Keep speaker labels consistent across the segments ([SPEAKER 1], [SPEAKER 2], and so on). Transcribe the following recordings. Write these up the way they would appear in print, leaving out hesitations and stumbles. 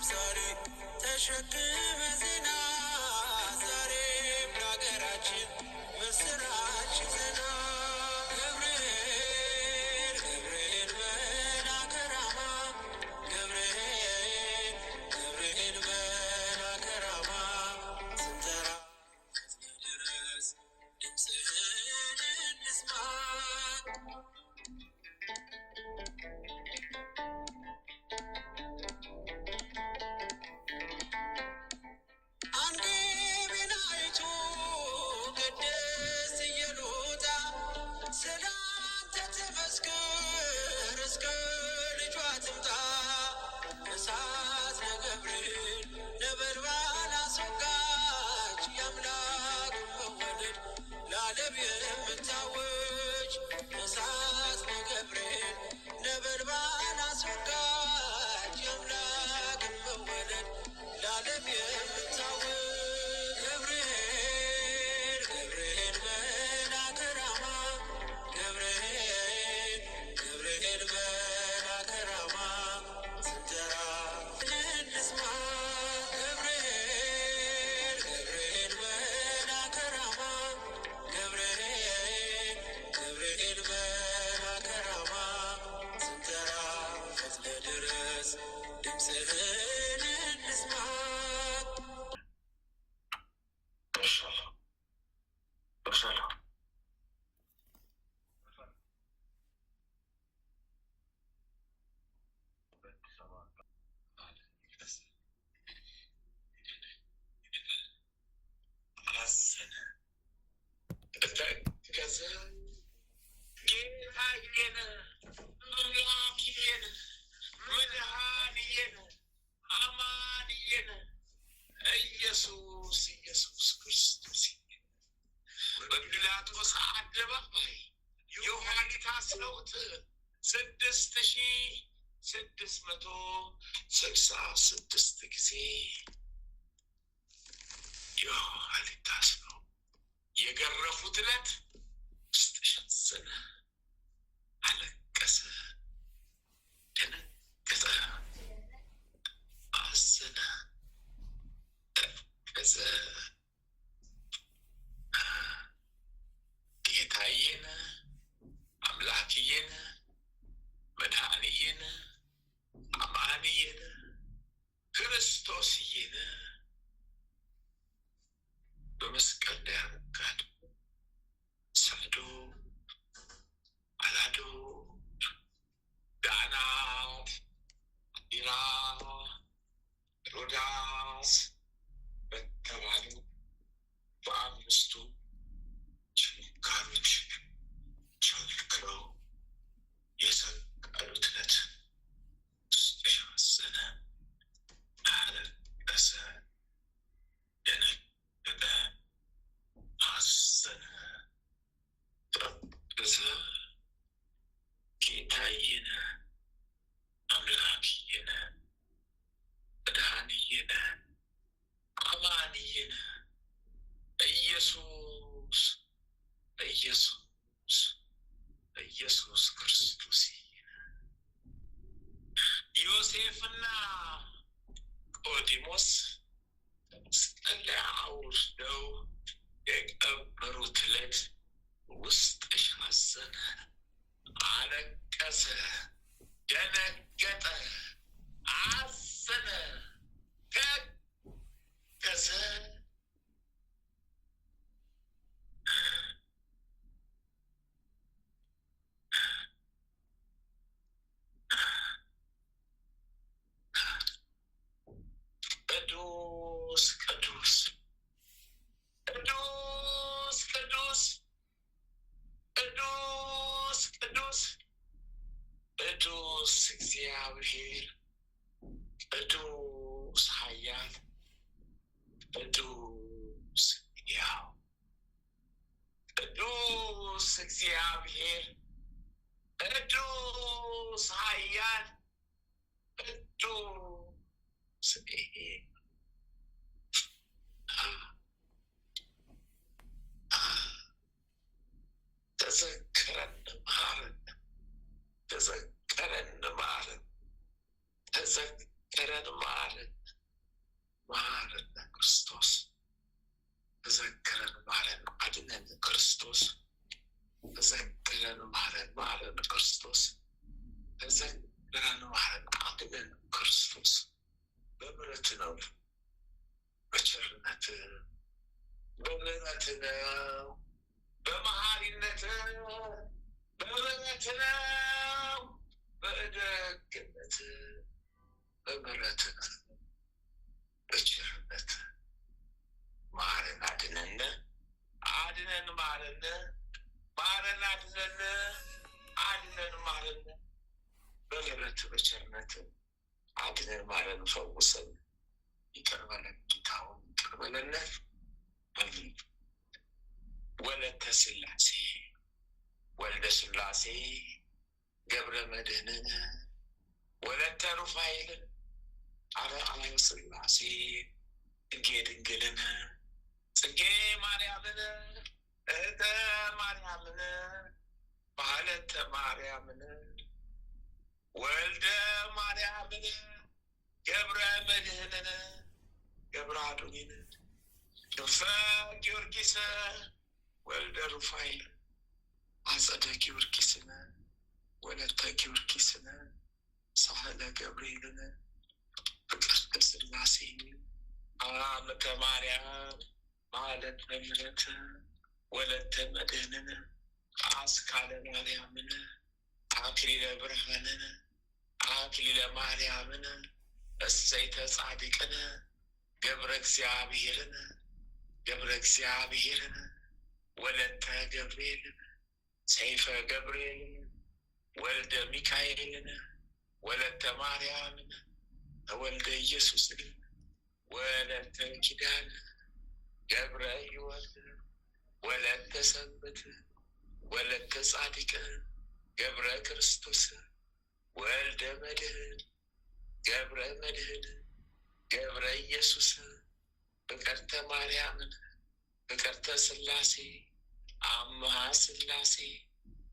[SPEAKER 1] አብሳሪ ተሸክመ ዜና ዛሬ ለሀገራችን ምስራች ዜና ገብርኤል ገብርኤል መልአከ ራማ ገብርኤል ገብርኤል መልአከ ራማ ስንጠራ ድረስ ድምፅህን እንስማ ኢየሱስ ክርስቶስ በጲላጦስ አደባባይ ዮሐንስ አስረውት 6666 ጊዜ ዮሐንስ አስረው የገረፉት ዕለት ውስጥ ሸሰነ፣ አለቀሰ፣ ደነገጠ፣ አዘነ፣ ተከዘ። ጌታዬን አምላኬን መድኃኒዬን አማኑኤል ክርስቶስዬን በመስቀል ላይ አረጋዱ። ሰዶ አላዶ ዳናት ዲራ ሮዳስ በተባሉ በአምስቱ ችንካሮች ቸንክረው የሰቀሉት ዕለት ውስጥ ሸሰነ፣ አለቀሰ፣ ደነገጠ፣ አዘነ፣ ተከዘ። ጌታዬን አምላኬን መድኃኒዬን አማኑኤል ኢየሱስ ኢየሱስ ኢየሱስ ክርስቶስ ዮሴፍና ቆዲሞስ መስቀል ላይ አውርደው የቀበሩት ዕለት ውስጥ ሸሰነ፣ አለቀሰ፣ ደነገጠ፣ አዘነ፣ ተከዘ። ቅዱስ ቅዱስ ቅዱስ ቅዱስ ቅዱስ ቅዱስ ቅዱስ እግዚአብሔር ቅዱስ ኃያል ቅዱስ ሕያው ቅዱስ እግዚአብሔር ቅዱስ ኃያል ቅዱስ ተዘከረን ማረን፣ ተዘከረን ማረን፣ ተዘከረን ተዘከረን ማረን ክርስቶስ ተዘከረን ማረን አድነን ክርስቶስ ተዘከረን ማረን ክርስቶስ ተዘከረን ማረን አድነን ክርስቶስ በምሕረት ነው በቸርነት በምሕረት ነው በመሐሪነት በምሕረት ነው በደግነት በምሕረት ነው በቸርነት ማረን አድነን ማረን አድነን ማረን በምሕረት በቸርነት አድነን ማረን ፈውሰን ይቅር በለን ጌታውን ይቅር በለን ወለተ ሥላሴ ወልደ ሥላሴ ገብረ መድኅንን ወለተ ሩፋኤልን አርአያ ሥላሴ ጽጌ ድንግልን ጽጌ ማርያምን እህተ ማርያምን ባህለተ ማርያምን ወልደ ማርያምን ገብረ መድኅንን ገብረ አዶኒን ክንፈ ጊዮርጊስ ወልደ ሩፋኤል አጸደ ጊዮርጊስን ወለተ ጊዮርጊስን ሳህለ ገብርኤልን ፍቅርተ ሥላሴ አመተ ማርያም ማለተ ምሕረት ወለተ መድኅንን አስካለ ማርያምን አክሊለ ብርሃንን አክሊለ ማርያምን እሰይተ ጻድቅን ገብረ እግዚአብሔርን ወለተ ገብርኤልን ሰይፈ ገብርኤልን ወልደ ሚካኤልን ወለተ ማርያምን ወልደ ኢየሱስን ወለተ ኪዳን ገብረ ሕይወት ወለተ ሰንበት ወለተ ጻድቅ ገብረ ክርስቶስ ወልደ መድኅን ገብረ መድኅን ገብረ ኢየሱስ ፍቅርተ ማርያምን ፍቅርተ ሥላሴ አምሃ ሥላሴ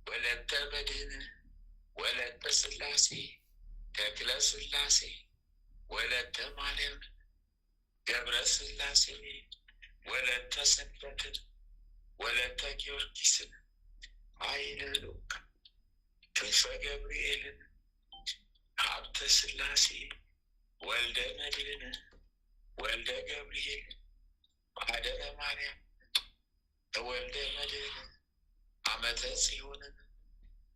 [SPEAKER 1] ወለተ መድኅን ወለተ ሥላሴ ተክለ ሥላሴ ወለተ ማርያም ገብረ ሥላሴ ወለተ ሰንበትን ወለተ ጊዮርጊስን ኃይለ ሉቃ ክንፈ ገብርኤልን ሀብተ ሥላሴ ወልደ መድኅን ወልደ ገብርኤል ማኅደረ ማርያም ወልደ መድኅን አመተ ጽዮንን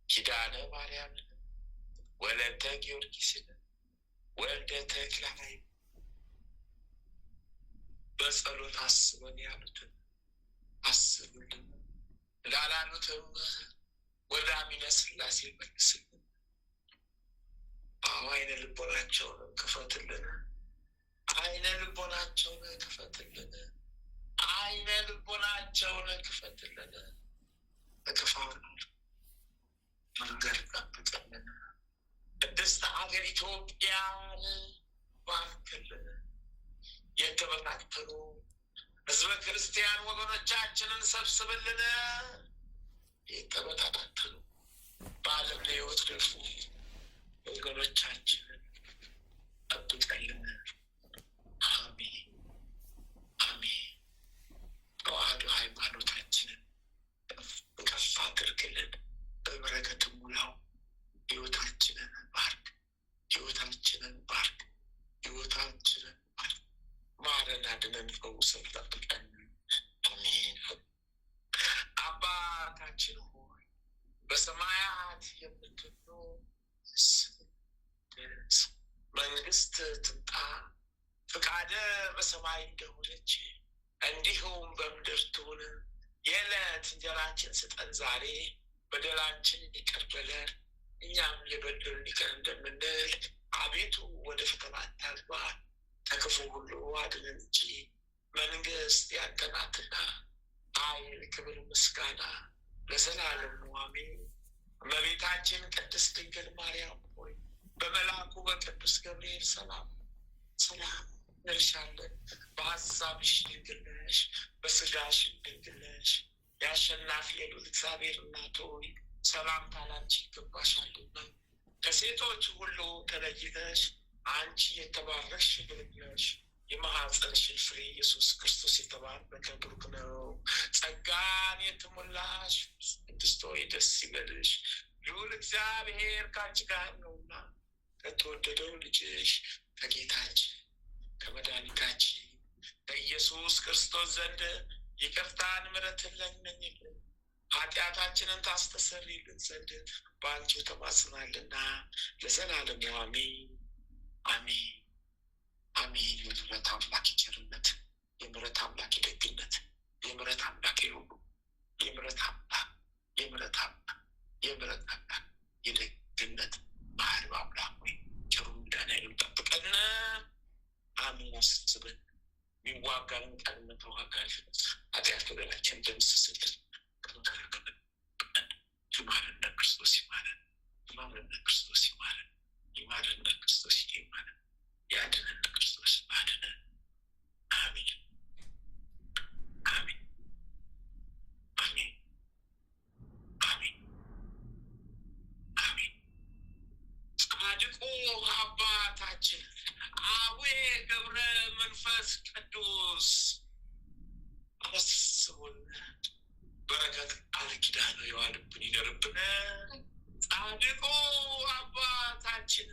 [SPEAKER 1] ኪዳነ ማርያምን ወለተ ጊዮርጊስን ወልደ ተክለ ኃይል በጸሎት አስበን ያሉትን አስብልን ላላሉትም ወደ አሚነ ሥላሴ መልስልን። አይነ ልቦናቸውን ክፈትልን፣ አይነ ልቦናቸውን ክፈትልን፣ አይነ ልቦናቸውን ክፈትልን። በክፋት መንገድ ጠብቅልን። ቅድስት ሀገር ኢትዮጵያን ባርክልን። የተበታተኑ ሕዝበ ክርስቲያን ወገኖቻችንን ሰብስብልን። የተበታተኑ በዓለም ላይ የወደቁ ወገኖቻችንን ጠብቀልን። አሜን አሜን። ተዋህዶ ሃይማኖታችንን ከፍ አድርግልን፣ በበረከት ሙላው። ሕይወታችንን ባርክ፣ ሕይወታችንን ባርክ፣ ሕይወታችንን ባርክ። ማረን፣ አድነን፣ ፈውሰን፣ ጠብቀን። አሜን። አባታችን ሆይ በሰማያት የምትኖር መንግስት ትምጣ፣ ፍቃደ በሰማይ እንደሆነች እንዲሁም በምድር ትሁን። የዕለት እንጀራችን ስጠን ዛሬ፣ በደላችን ይቅር በለን እኛም የበደሉንን ይቅር እንደምንል። አቤቱ ወደ ፈተና አታግባን፣ ከክፉ ሁሉ አድነን እንጂ መንግስት ያንተ ናትና፣ ኃይል፣ ክብር፣ ምስጋና ለዘላለሙ አሜን። እመቤታችን ቅድስት ድንግል ማርያም ሆይ በመልአኩ በቅዱስ ገብርኤል ሰላም እንልሻለን። በሀሳብሽ ድንግል ነሽ፣ በስጋሽ ድንግል ነሽ። የአሸናፊ የልዑል እግዚአብሔር እናት ሆይ ሰላምታ ላንቺ ይገባሻልና፣ ከሴቶች ሁሉ ተለይተሽ አንቺ አንቺ የተባረክሽ ነሽ። የማኅፀንሽን ፍሬ ኢየሱስ ክርስቶስ የተባረከ ብሩክ ነው። ጸጋን የተሞላሽ ቅድስት ሆይ ደስ ይበልሽ፣ ልዑል እግዚአብሔር ከአንቺ ጋር ነውና ከተወደደው ልጅሽ ከጌታችን ከመድኃኒታችን ከኢየሱስ ክርስቶስ ዘንድ ይቅርታን ምሕረትን ለምኝልን ኃጢአታችንን ታስተሰርይልን ዘንድ በአንቺው ተማጽናልና ለዘላለሙ አሜን አሜን አሜን። የምሕረት አምላክ ቸርነት፣ የምሕረት አምላክ ደግነት፣ የምሕረት አምላክ ሁሉ የምሕረት አምላክ የምሕረት አምላክ የምሕረት አምላክ የደግነት ባህሪ አምላክ ሆይ ቸሩ መድኃኒዓለም ጠብቀን። አሜን። አስበን የሚዋጋን ቃልነት ተዋጋል ኃጢአት በደላችን ደምስስልን ይማረን ክርስቶስ ይማረን፣ ይማረን ክርስቶስ ይማረን፣ ይማረን ክርስቶስ ይማረን፣ ያድነን ክርስቶስ አድነን። አሜን አሜን አሜን አሜን አሜን። ጻድቁ አባታችን አቡነ ገብረ መንፈስ ቅዱስ አስቡን በረከት ቃል ኪዳን የዋልብን ይደርብን። ጻድቁ አባታችን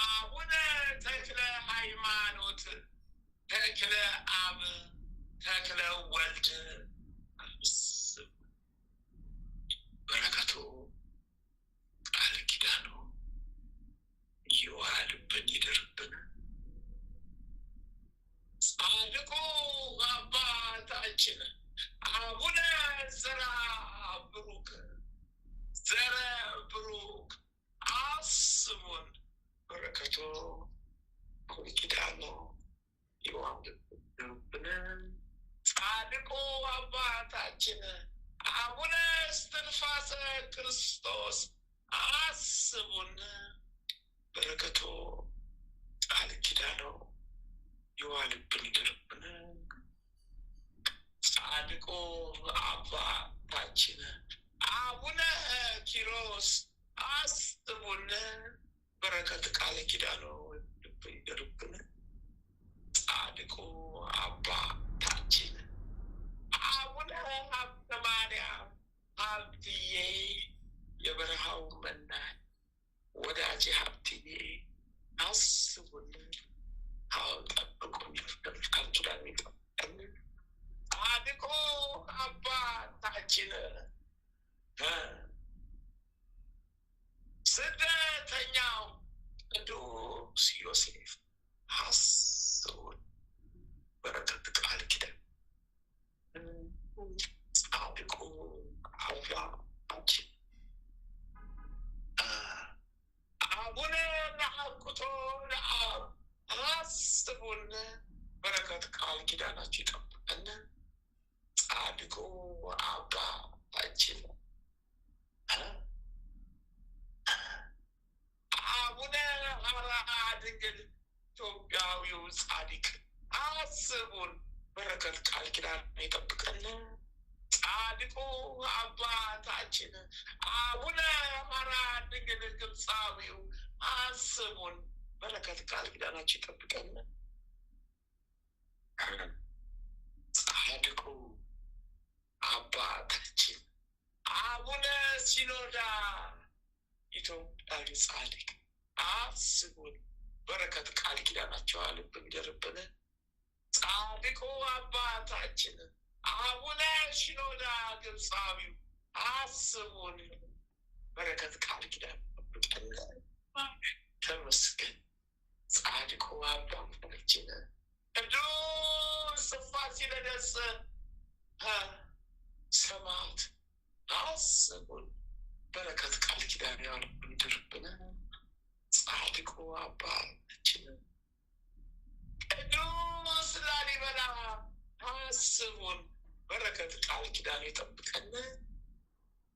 [SPEAKER 1] አቡነ ተክለ ሃይማኖት ተክለ አብ ተክለ ወልድ በረከቱ ቃል ኪዳኑ የዋልብን ይደርብን። ጻድቁ አባታችን አቡነ ዘረ ብሩክ አስቡን በረከቱ ቃል ኪዳኑ ይዋልብን። ጻድቁ አባታችን አቡነ እስትንፋሰ ክርስቶስ አስቡን በረከቱ ቃል ኪዳኑ ይዋልብን ይደርብን። ጻድቁ አባታችን አቡነ ኪሮስ አስቡን በረከት ቃል ኪዳኑ ይደርብን። ጻድቁ አባታችን አቡነ ሀብተ ማርያም ሀብትዬ የበረሃው መናኝ ወዳጅ ሀብትዬ አስቡን ጠብቁን ቃል ኪዳኑ ይጠብቀን። ጻድቁ አባታችን ስደተኛው ቅዱስ ዮሴፍ አስቡን በረከት ቃል ኪዳን። ጻድቁ አባታችን አቡነ ነአኩቶ ለአብ አስቡን በረከት ቃል ኪዳናችሁ ይጠብቀን። ጻድቁ አባታችን አቡነ ሐራ ድንግል ኢትዮጵያዊው ጻድቅ አስቡን በረከት ቃል ኪዳን ይጠብቀን። ጻድቁ አባታችን አቡነ ሐራ ድንግል ግብፃዊው አስቡን በረከት ቃል ኪዳናችሁ ይጠብቀን። ጻድቁ አባታችን አቡነ ሲኖዳ ኢትዮጵያዊ ጻድቅ አስቡን በረከት ቃል ኪዳናቸው አልብን ይደርብን። ጻድቁ አባታችን አቡነ ሲኖዳ ግብፃዊው አስቡን በረከት ቃል ኪዳን ይጠብቀን። ተመስገን። ጻድቁ አባታችን ቅዱስ ፋሲለደስ ሰማዕት አስቡን በረከት ቃል ኪዳን ያልብን ይደርብን። ጻድቁ አባታችን ቅዱስ ላሊበላ አስቡን በረከት ቃል ኪዳን ይጠብቀን።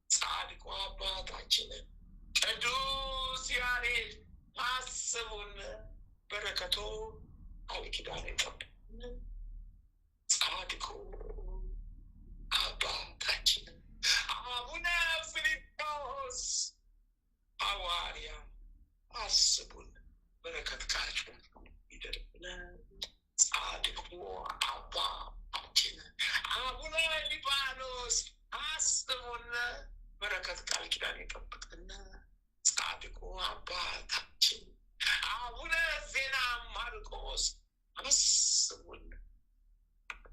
[SPEAKER 1] ጻድቁ አባታችን ቅዱስ ያሬድ አስቡን በረከቱ ቃል ኪዳን ይጠብቀን። ጻድቁ አባታችን አቡነ ፊልጶስ ሐዋርያ አስቡን በረከት ቃል ኪዳን አስቡን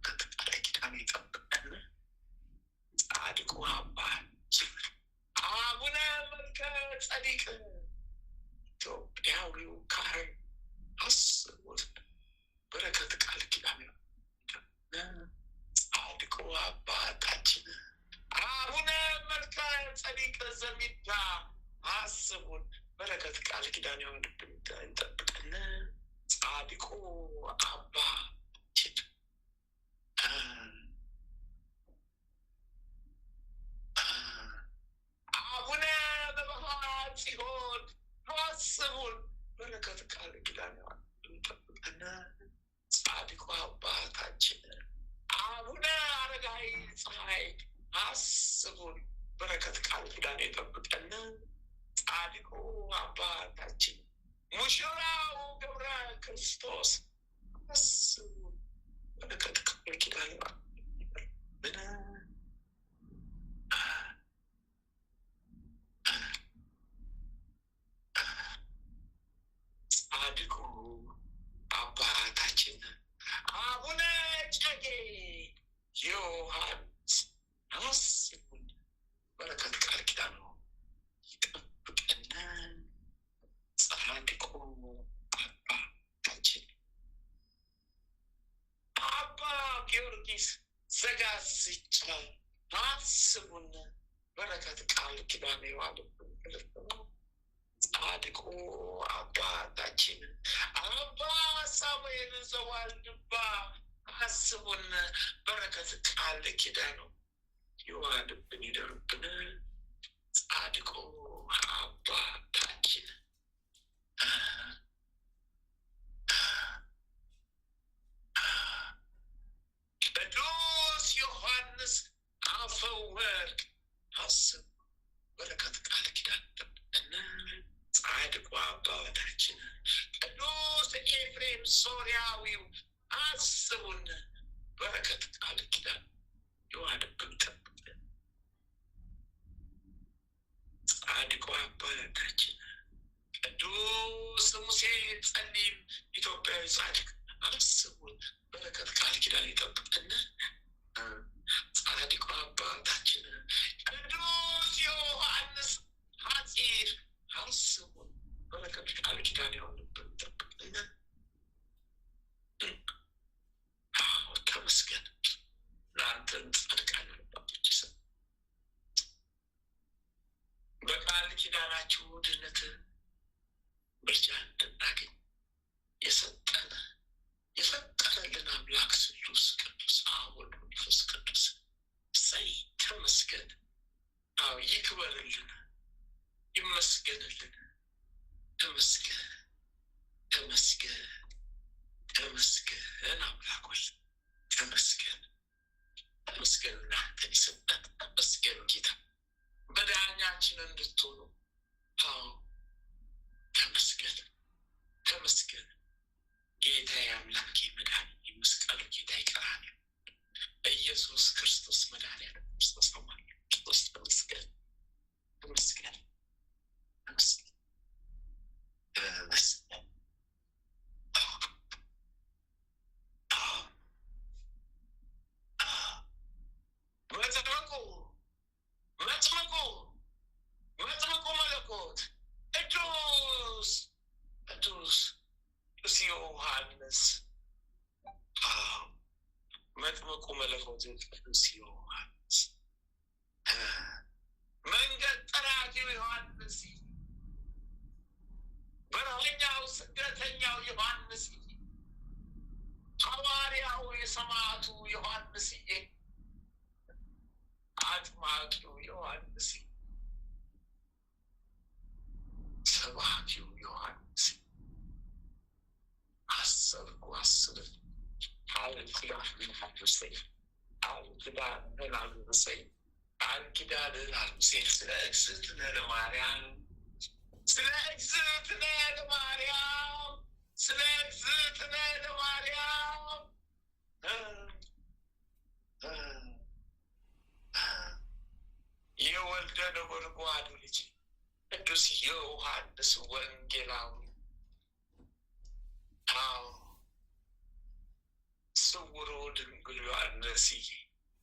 [SPEAKER 1] ከቃል ኪዳን ይጠብቀን። ጻድቁ አባታችን አቡነ መልከ ጸዲቅ ኢትዮጵያዊው ካህን አስቡን በረከት ቃል ኪዳን ጻድቁ አባታችን አቡነ መልከ ጸዲቅ ዘሚዳ አስቡን በረከት ቃል ኪዳን ይሆንብን ይጠብቀን። ጻድቁ አባታችን አቡነ በባህር ጽዮን አስቡን በረከት ቃል ኪዳን ይጠብቀን። ጻድቁ አባታችን አቡነ አረጋዊ ፀሐይ አስቡን በረከት ቃል ኪዳን ይጠብቀን። ጻድቁ አባታችን ሙሽራው ገብረ ክርስቶስ አስቡን በረከት ቃል ኪዳን ይጠብቀን። ጻድቁ አባታችን አቡነ እጨጌ ዮሐንስ አስቡን በረከት ቃል ኪዳን ይጠብቀን። ጻድቁ አባታችን አባ ጊዮርጊስ ዘጋስጫ አስቡን በረከት ቃል ኪዳን ይዋልብን። ጻድቁ አባታችን አባ ሳሙኤል ዘዋልድባ አስቡን በረከት ቃል ኪዳን ይዋልብን ይደርብን። ጻድቁ አባታችን ቅዱስ ዮሐንስ አፈወርቅ አስቡ በረከት ቃል ኪዳን ይጠብቀን። ጻድቁ አባታችን ቅዱስ ኤፍሬም ሶርያዊው አስቡን በረከት ቃል ኪዳን ይዋልብን ይጠብቀን። ጻድቁ አባታችን ቅዱስ ሙሴ ጸሊም ኢትዮጵያዊ ጻድቅ አስቡን በረከት ቃል ኪዳን ይጠብቀን። ጻድቁ አባታችን ቅዱስ ዮሐንስ ሐጺር አስቡን በረከት ቃል ኪዳን ይሆንብን ይጠብቀን። ተመስገን ለአንተን ጻድቃን አባቶች ስም በቃል ኪዳናችሁ ድነት ምርጫ እንድናገኝ የፈጠረልን አምላክ ስሉስ ቅዱስ አብ ወልድ መንፈስ ቅዱስ እሰይ ተመስገን። ይክበርልን፣ ይመስገንልን። ተመስገን ተመስገን ተመስገን አምላኮች ተመስገን ተመስገን። እናንተን ይሰጠን ተመስገን ጌታ መድኃኒያችን እንድትሆኑ ተመስገን ተመስገን ጌታ የአምላኬ መድኃኒት የመስቀሉ ጌታ ይቀራል ኢየሱስ ክርስቶስ መድኃኒዓለም ክርስቶስ አማን ክርስቶስ ተመስገን ተመስገን ተመስገን ተመስገን። መጥምቁ መለኮት ቅዱስ ዮሐንስ መጥምቁ መለኮት ቅዱስ ዮሐንስ መንገድ ጠራጊው ዮሐንስ በረሃኛው ስደተኛው ዮሐንስ ሐዋርያው የሰማዕቱ ዮሐንስ አጥማቂው ዮሐንስ ሰባኪው ዮሐንስ አሰብኩ አስብት አልኪዳንን አልብሰኝ ስለ እግዝእትነ ለማርያም ስለ እግዝእትነ ለማርያም ስለ እግዝእትነ ለማርያም የወልደ ነጎድጓዱ ልጅ ቅዱስ ዮሐንስ ወንጌላዊ ዮሐንስዬ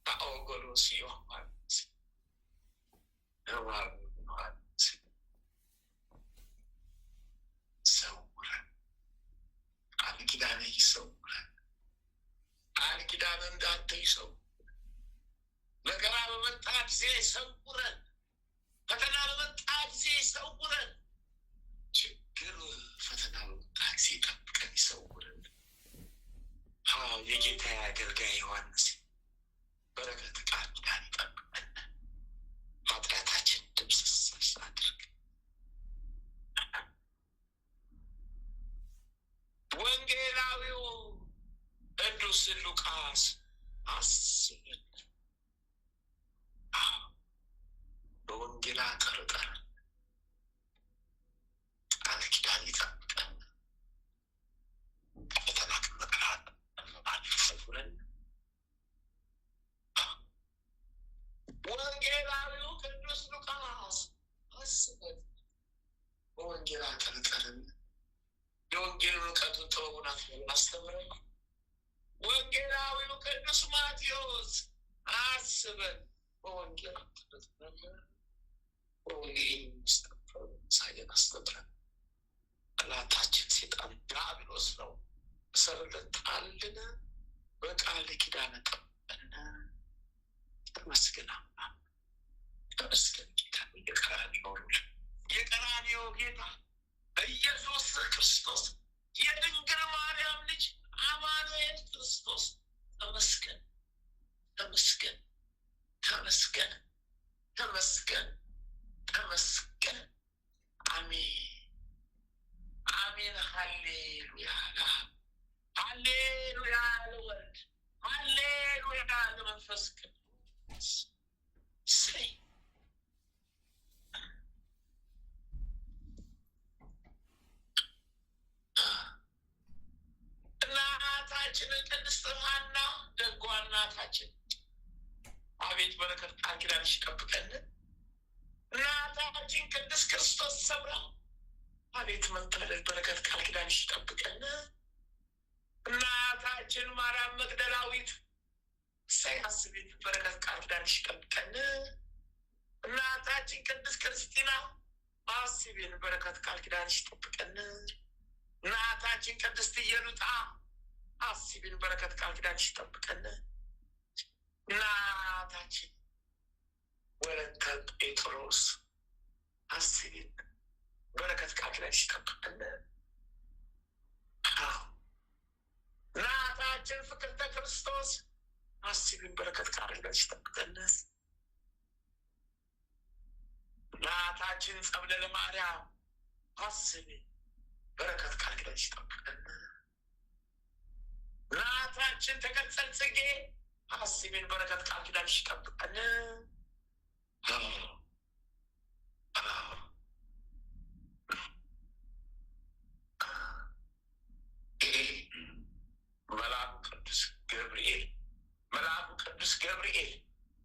[SPEAKER 1] ታኦጎሎስ ዮሐንስ ዮሐንስ ሰውረን ቃል ኪዳን ይሰውረን። ቃል ኪዳን እንዳንተ ይሰውረን። መከራ በመጣ ጊዜ ይሰውረን። ፈተና በመጣ ጊዜ ይሰውረን። ችግር ፈተና በመጣ ጊዜ ጠብቀን ይሰውረን። የጌታ አገልጋይ ዮሐንስ በረከት ቃል ኪዳን ይጠብቀን። ኃጢአታችን ድምስስ አድርግ። ወንጌላዊው ቅዱስ ሉቃስ አስበን። በወንጌላ ጠርጠር ቃል ኪዳን ይጠብቀን። ፈተና ከመከራ ይሰውረን። ወንጌላዊው ቅዱስ ሉቃስ አስበን። በወንጌላ ጠርጠርን የወንጌል እውቀቱን ጥበቡን አስተምረን። ወንጌላዊው ቅዱስ ማቴዎስ አስበን። በወንጌል ጠርጠርን ወንጌል ሚስጠፈሩ ሳየን አስተምረን። ጠላታችን ሴጣን ዲያብሎስ ነው። መሰረት ጣልን። በቃል ኪዳን ጠበቀን። ተመስገን አምላክ፣ ተመስገን ጌታ። የቀራንዮ ጌታ ኢየሱስ ክርስቶስ የድንግል ማርያም ልጅ አማኑኤል ክርስቶስ ተመስገን፣ ተመስገን፣ ተመስገን፣ ተመስገን፣ ተመስገን። አሜን፣ አሜን። ሃሌሉያ፣ ሃሌሉያ ለወልድ፣ ሃሌሉያ ለመንፈስ ቅዱስ። ሰይ እናታችን ቅድስት ሐና ደጓ እናታችን አቤት በረከት ቃል ኪዳንሽ ይጠብቀን። እናታችን ቅድስት ክርስቶስ ሰምራ አቤት መታደል በረከት ቃል ኪዳንሽ ይጠብቀን። እናታችን ማርያም መግደላዊት እሰይ አስቤት በረከት ቃል ኪዳንሽ ይጠብቀን። እናታችን ቅድስት ክርስቲና አስቤን በረከት ቃል ኪዳንሽ ይጠብቀን። እናታችን ቅድስት ኢየሉጣ አስቤን በረከት ቃል ኪዳንሽ ይጠብቀን። እናታችን ወለተ ጴጥሮስ አስቤን በረከት ቃል ኪዳንሽ ይጠብቀን። እናታችን ፍቅርተ ክርስቶስ አስቤን በረከት ቃል ኪዳንሽ ይጠብቀን። እናታችን ጸብለለ ማርያም አስቤን በረከት ቃል ኪዳንሽ ይጠብቀን። እናታችን ተቀጸል ጽጌ አስቤን በረከት ቃል ኪዳንሽ ይጠብቀን።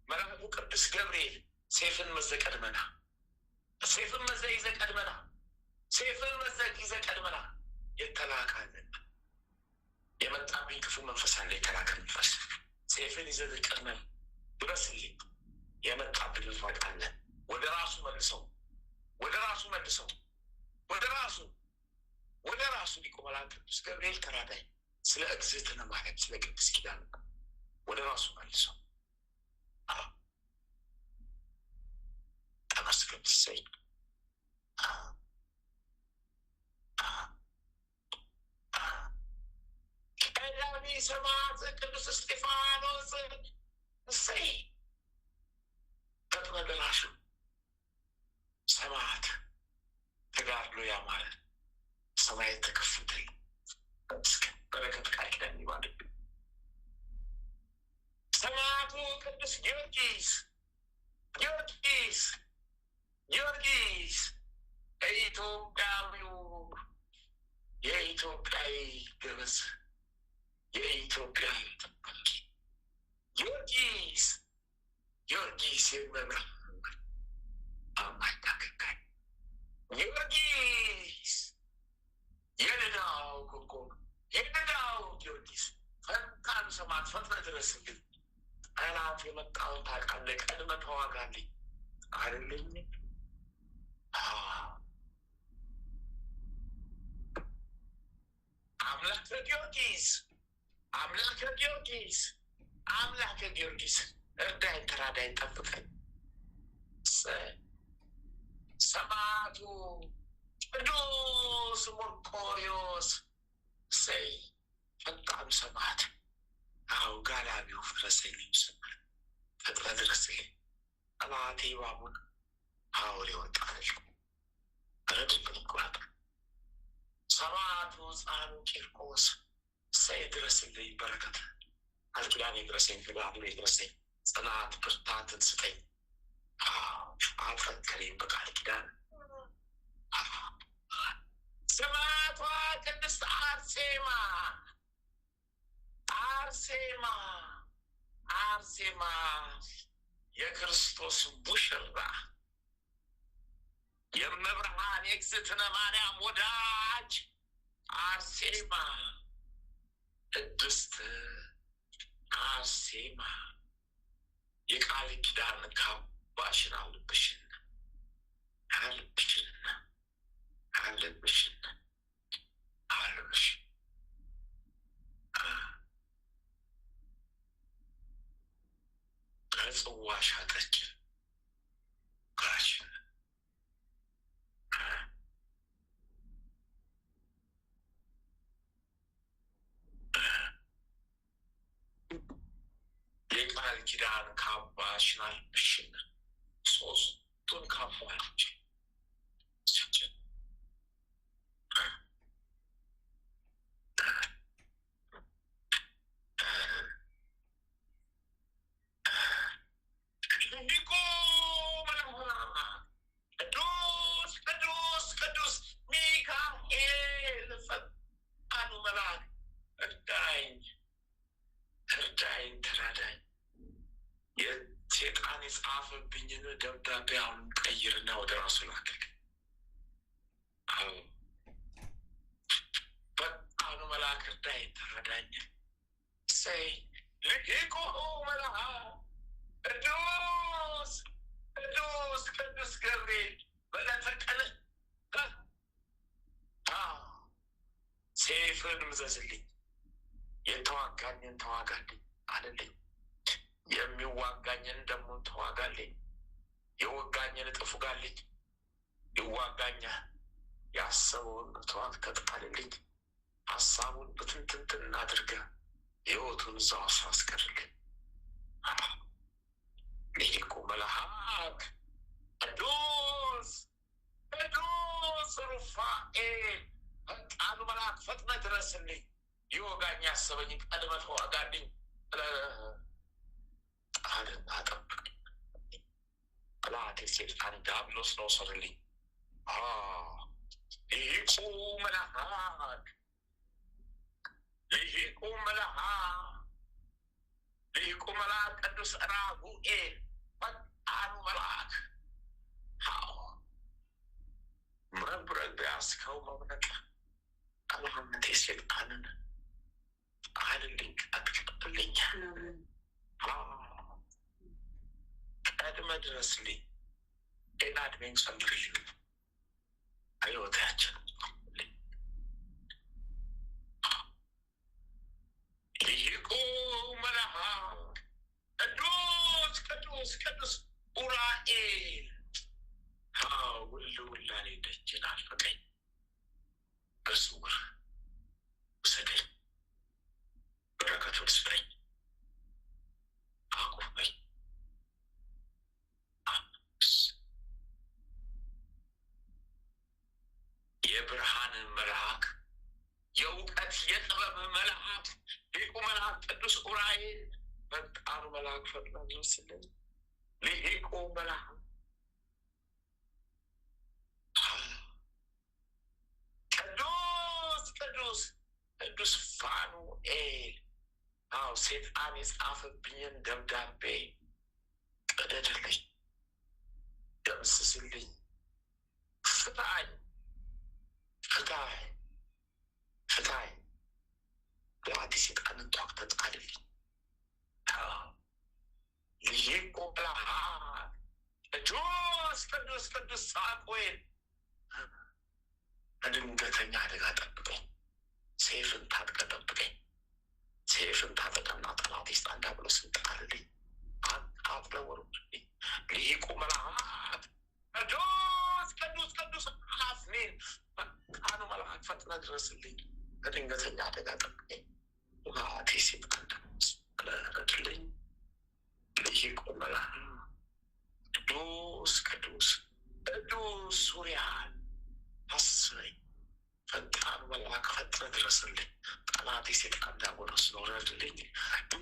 [SPEAKER 1] መልአኩ ቅዱስ ገብርኤል ሴፍን መዘህ ቀድመና፣ ሴፍን መዘህ ይዘህ ቀድመና፣ ሴፍን መዘህ ይዘህ ቀድመና። የተላካልን የመጣብኝ ክፉ መንፈስ አለ። የተላከ መንፈስ ሴፍን ይዘህ ቀድመን ድረስልኝ። የመጣብኝ ልፋቅ አለ። ወደ ራሱ መልሰው፣ ወደ ራሱ መልሰው፣ ወደ ራሱ፣ ወደ ራሱ። ሊቀ መላእክት ቅዱስ ገብርኤል ተራዳይ፣ ስለ እግዝእትነ ማርያም ስለ ቅድስት ኪዳነ ወደ ራሱ መልሰው። ተመስገን። እሰይ ቀዳሚ ሰማዕት ቅዱስ እስጢፋኖስ እሰይ ፈጥኖ ደራሹ ሰማዕት ተጋድሎ ያማረ ሰማይ ተከፍተኝ። ተመስገን። በረከት ቃል ኪዳን ይባርክ። ሰማዕቱ ቅዱስ ጊዮርጊስ ጊዮርጊስ ጊዮርጊስ የኢትዮጵያዊው የኢትዮጵያዊ ገበዝ የኢትዮጵያ ጠባቂ ጊዮርጊስ ጊዮርጊስ የመብርሃን አማኝ አገልጋይ ጊዮርጊስ የልዳው ኮከብ የልዳው ጊዮርጊስ ፈጣን ሰማዕት ፈጥነህ ድረስልን። ጠላት የመጣውን ታውቃለህ። ቀድመህ ተዋጋልኝ አይደለኝ? አምላከ ጊዮርጊስ አምላከ ጊዮርጊስ አምላከ ጊዮርጊስ እርዳኝ፣ ተራዳኝ፣ ጠብቀኝ። ሰማዕቱ ቅዱስ መርቆሬዎስ እሰይ ፈጣኑ ሰማዕት፣ አው ጋላቢው ፈረሰኛው ሰማዕት ፈጥነህ ድረስልኝ። ጠላቴ እባቡን አውሬ ወጣለች ረድብን ቁረጥ። ሰማዕቱ ሕፃኑ ቂርቆስ እሰይ ድረስልኝ። በረከት አልኪዳኔ ድረሰኝ፣ ፍቃዱ ድረሰኝ። ጽናት ብርታትን ስጠኝ። አጠንክሬን በቃል ኪዳን። ሰማዕቷ ቅድስት አርሴማ አርሴማ አርሴማ የክርስቶስ ሙሽራ የመብርሃን የእግዝእትነ ማርያም ወዳጅ አርሴማ ቅድስት አርሴማ የቃል ኪዳን ካባሽን አለብሽን አለብሽን አለብሽን አለብሽ ከጽዋሽ አጠጭ ጋሽን የቃል ኪዳን ካባሽን አለብሽን ሶስቱን ካባች ሴጣን የጻፈብኝን ደብዳቤ አሁንም ቀይርና ወደ ራሱ ላክልኝ። ፈጣኑ መልአክ እርዳኝ፣ ተረዳኝ። እሰይ ልሂቁ መልአክ ቅዱስ ቅዱስ ቅዱስ ገብርኤል በዕለተ ቀንህ ሴፍን ምዘዝልኝ፣ የተዋጋኝን ተዋጋልኝ አለልኝ። የሚዋጋኝን ደግሞ ተዋጋልኝ፣ የወጋኝን እጥፍ ጋልኝ። ይዋጋኛ ያሰበውን ተዋግተህ ጣልልኝ። ሀሳቡን ብትንትንትን አድርገህ ሕይወቱን እዛው አስቀርልኝ። ልሂቁ መልአክ ቅዱስ ቅዱስ ሩፋኤል ፈጣኑ መልአክ ፈጥነህ ድረስልኝ። ይወጋኝ ያሰበኝ ቀድመህ ተዋጋልኝ። ጣልና ጠብቅኝ። ጠላቴ ሴጣን ዲያብሎስ ነው ሰርልኝ። ልሂቁ መልአክ ልሂቁ መልአክ ልሂቁ መልአክ ቅዱስ ራጉኤል ፈጣኑ መልአክ መብረቅ ቢያስከው መብረቅ ጠላቴ ሴጣንን አልልኝ፣ ቀጥቅጥልኝ። ቀድመህ ድረስልኝ። ጤና ዕድሜን ጨምርልኝ። ሕይወታችን ልሂቁ መልአክ ቅዱስ ቅዱስ ቅዱስ ኡራኤል ውላኔ ደጅን አልፈቀኝ፣ በስውር ውሰደኝ፣ በረከቱን ስጠኝ፣ አቁመኝ። የብርሃን መልአክ የእውቀት የጥበብ መልአክ ሊቁ መልአክ ቅዱስ ኡራኤል ፈጣኑ መልአክ ፈጥነህ ድረስልኝ። ልሂቁ መልአክ ቅዱስ ቅዱስ ቅዱስ ፋኑኤል ሴጣን የጻፈብኝን ደብዳቤ ቀደድልኝ፣ ደምስስልኝ፣ ፍታኝ ፍታኝ ፍታኝ። ለአዲስ ሴጣንን ተዋግተህ ጣልልኝ። ቅዱስ ሳቆይን ከድንገተኛ አደጋ ጠብቀኝ። ሴፍን ታጥቀ ጠብቀኝ። ሴፍን ታጥቀና ጠላት ይስጣንዳ ብሎ ስንጠቃልልኝ አትለወሩልኝ። ሊቁ መልአክ ቅዱስ ቅዱስ አፍኔን ፈጣኑ መልአክ ፈጥነ ድረስልኝ። ከድንገተኛ አደጋ ጠብቀኝ። ውሃቴ ሲጣን ለረድልኝ። ሊቁ መልአክ ቅዱስ ቅዱስ ቅዱስ ሱሪያን አስበኝ። ፈጣኑ መልአክ ፈጥነ ድረስልኝ። ጠላቴ ሴጣን ዲያብሎስ ረድልኝ።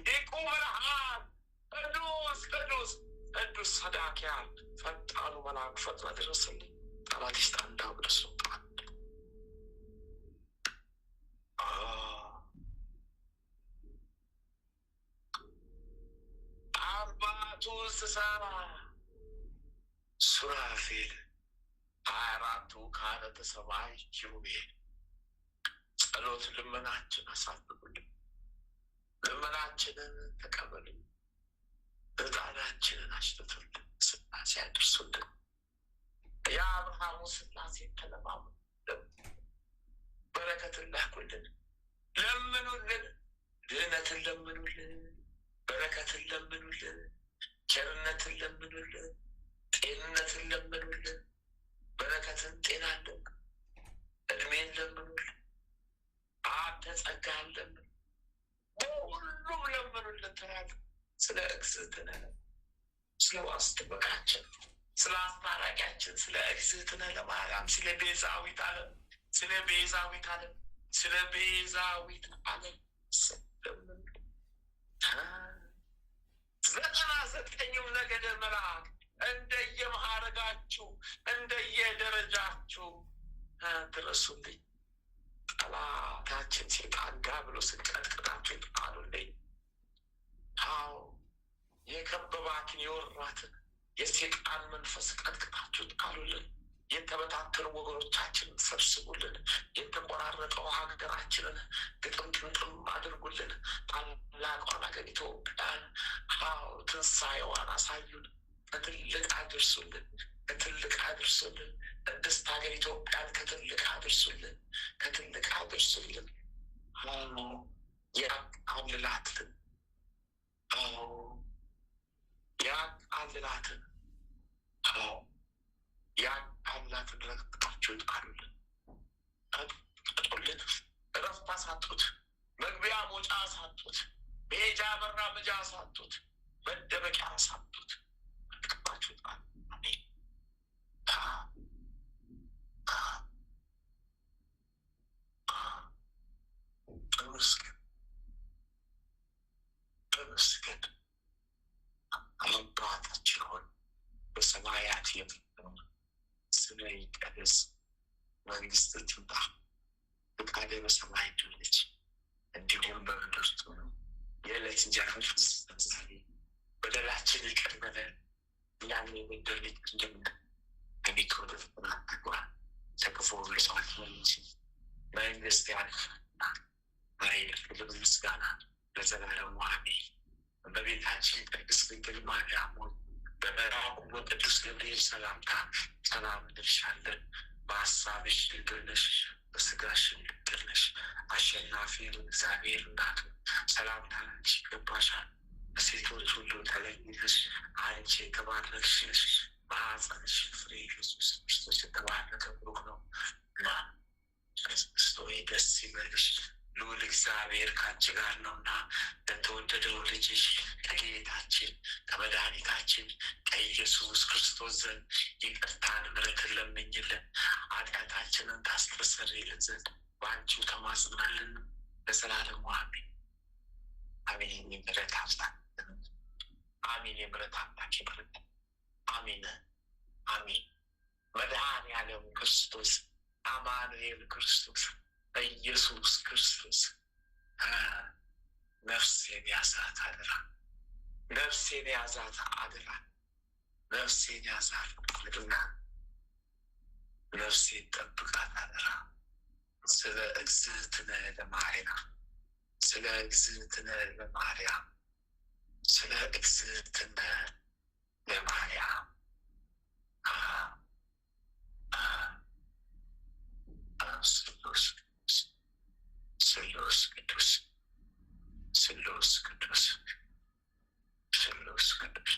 [SPEAKER 1] ሊቁ መልአክ ቅዱስ ቅዱስ ቅዱስ ሰዳክያን ፈጣኑ መልአክ ፈጥነ ድረስልኝ። ጠላቴ ሴጣን ዲያብሎስ አርባዕቱ እንስሳ ሱራፌል 24ቱ ካህናተ ሰማይ ኪሩቤል ጸሎት ልመናችን አሳርጉልን። ልመናችንን ተቀበሉን። ዕጣናችንን አሽትቱልን። ሥላሴ ያድርሱልን። የአብርሃሙ ሥላሴ ተለማሙ። በረከትን ላኩልን። ለምኑልን። ድህነትን ለምኑልን። በረከትን ለምኑልን። ቸርነትን ለምኑልን። ጤንነትን ለምኑልን። በረከትን ጤናለን። እድሜን ለምኑልን። አንተ ጸጋህን ለምን በሁሉም ለምኑልን ትላለህ። ስለ እግዝእትነ ስለ ዋስትበቃችን ስለ አስታራቂያችን ስለ እግዝእትነ ለማርያም ስለ ቤዛዊት ዓለም ስለ ቤዛዊት ዓለም ስለ ቤዛዊት ዓለም ስለምን 99ኙም ነገደ መልአክ እንደየማዕረጋችሁ እንደየደረጃችሁ ድረሱልኝ። ጠላታችን ሴጣን ዲያብሎስን ቀጥቅጣችሁ ጣሉልኝ። አዎ የከበባትን የወራትን የሴጣን መንፈስ ቀጥቅጣችሁ ጣሉልን። የተበታተኑ ወገኖቻችንን ሰብስቡልን። የተቆራረጠው ሀገራችንን ግጥምጥምጥም አድርጉልን። ታላቋን ሀገር ኢትዮጵያን አዎ ትንሣኤዋን አሳዩን። ከትልቅ አድርሱልን። ከትልቅ አድርሱልን። ቅድስት ሀገር ኢትዮጵያን ከትልቅ አድርሱልን። ከትልቅ አድርሱልን። ያቃልላትን ያቃልላትን ያቃልላትን ረግጣችሁ ጣሉልን። ቀጥቅጡልን። እረፍት አሳጡት። መግቢያ መውጫ አሳጡት። መሄጃ መራመጃ አሳጡት። መደበቂያ አሳጡት። ቀጥቅጣችሁ ጣሉ። አሜን። ተመስገን ተመስገን። አባታችን ሆይ በሰማያት የምትኖር ስምህ ይቀደስ፣ መንግስትህ ትምጣ፣ ፈቃድህ በሰማይ እንደሆነች እንዲሁም በምድር ትሁን። የዕለት እንጀራችንን ስጠን ዛሬ፣ በደላችንን ይቅር በለን እኛም የበደሉንን ይቅር እንደምንል፣ አቤቱ ወደ ፈተና አታግባን ከክፉ ሁሉ አድነን እንጂ መንግስት ያንተ ናትና፣ ኃይል፣ ክብር፣ ምስጋና ለዘላለሙ አሜን። እመቤታችን ቅድስት ድንግል ማርያም ሆይ በመልአኩ በቅዱስ ገብርኤል ሰላምታ ሰላም እንልሻለን። በሀሳብሽ ድንግል ነሽ፣ በስጋሽም ድንግል ነሽ። አሸናፊ እግዚአብሔር እናቱ ሰላምታ ላንቺ ይገባሻል። ከሴቶች ሁሉ ተለይተሽ አንቺ የተባረክሽ ነሽ። ማኅፀንሽ ፍሬ ኢየሱስ ክርስቶስ የተባረከ ብሩክ ነው እና ክርስቶስ ደስ ይበልሽ፣ ልዑል እግዚአብሔር ከአንቺ ጋር ነውና ለተወደደው ልጅሽ ከጌታችን ከመድኃኒታችን ከኢየሱስ ክርስቶስ ዘንድ ይቅርታን ምሕረትን ለምኝልን፣ ኃጢአታችንን ታስተሰርይልን ዘንድ በአንቺው ተማጽናልን ለዘላለሙ አሜን። አሜን። የምሕረት አምላክ አሜን። የምሕረት አምላክ ይምረን። አሜን አሜን። መድኃኔዓለም ክርስቶስ አማኑኤል ክርስቶስ ኢየሱስ ክርስቶስ ነፍሴን ያዛት አደራ፣ ነፍሴን ያዛት አደራ፣ ነፍሴን ያዛት አደራ፣ ነፍሴን ጠብቃት አደራ። ስለ እግዝእትነ ለማርያም ስለ እግዝእትነ ለማርያም ስለ እግዝእትነ ለማርያም ስሉስ ቅዱስ ስሉስ ቅዱስ ስሉስ ቅዱስ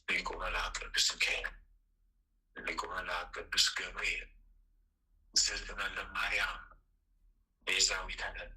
[SPEAKER 1] ሊቁ መልአክ ቅዱስ ሚካኤል ሊቁ መልአክ ቅዱስ ገብርኤል እግዝእትነ ለማርያም ቤዛዊተ ዓለም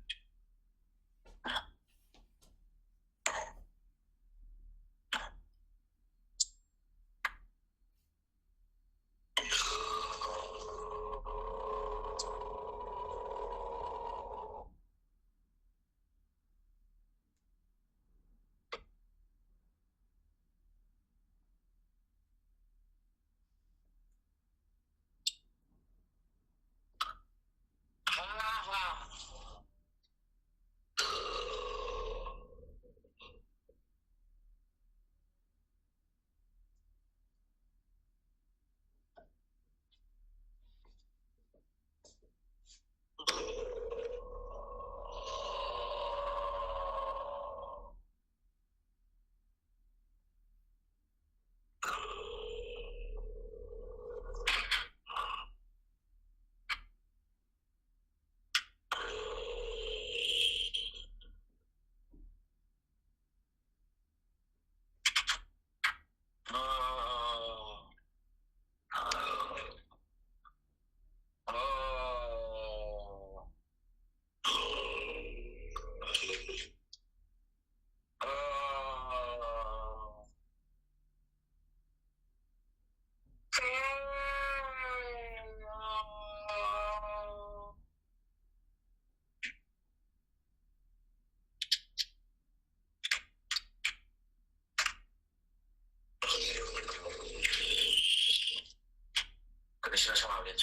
[SPEAKER 1] ትንሽ ነሻማ ብለች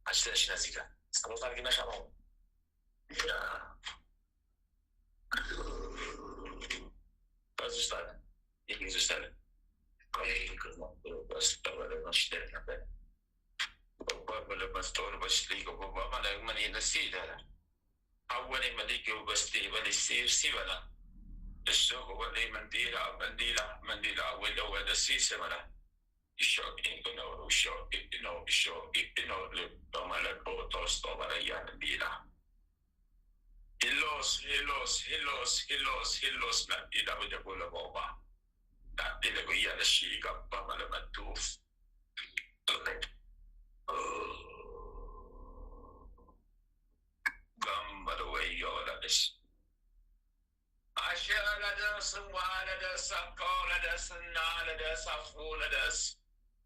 [SPEAKER 1] አንቺ ትንሽ ነዚህ ጋር ጸሎት አድርጊ ነሻማው በዚህ ውስጥ አለ ይህ ጊዜ ውስጥ አለ በለመስጠውን በስሊ ገቦባማ ለግመን የነሲ ይላል አወኔ መሊክ በስቴ በሊሴ ሲበላ እሱ ወደ መንዲላ መንዲላ መንዲላ ወደ ወደ ሲሰበላ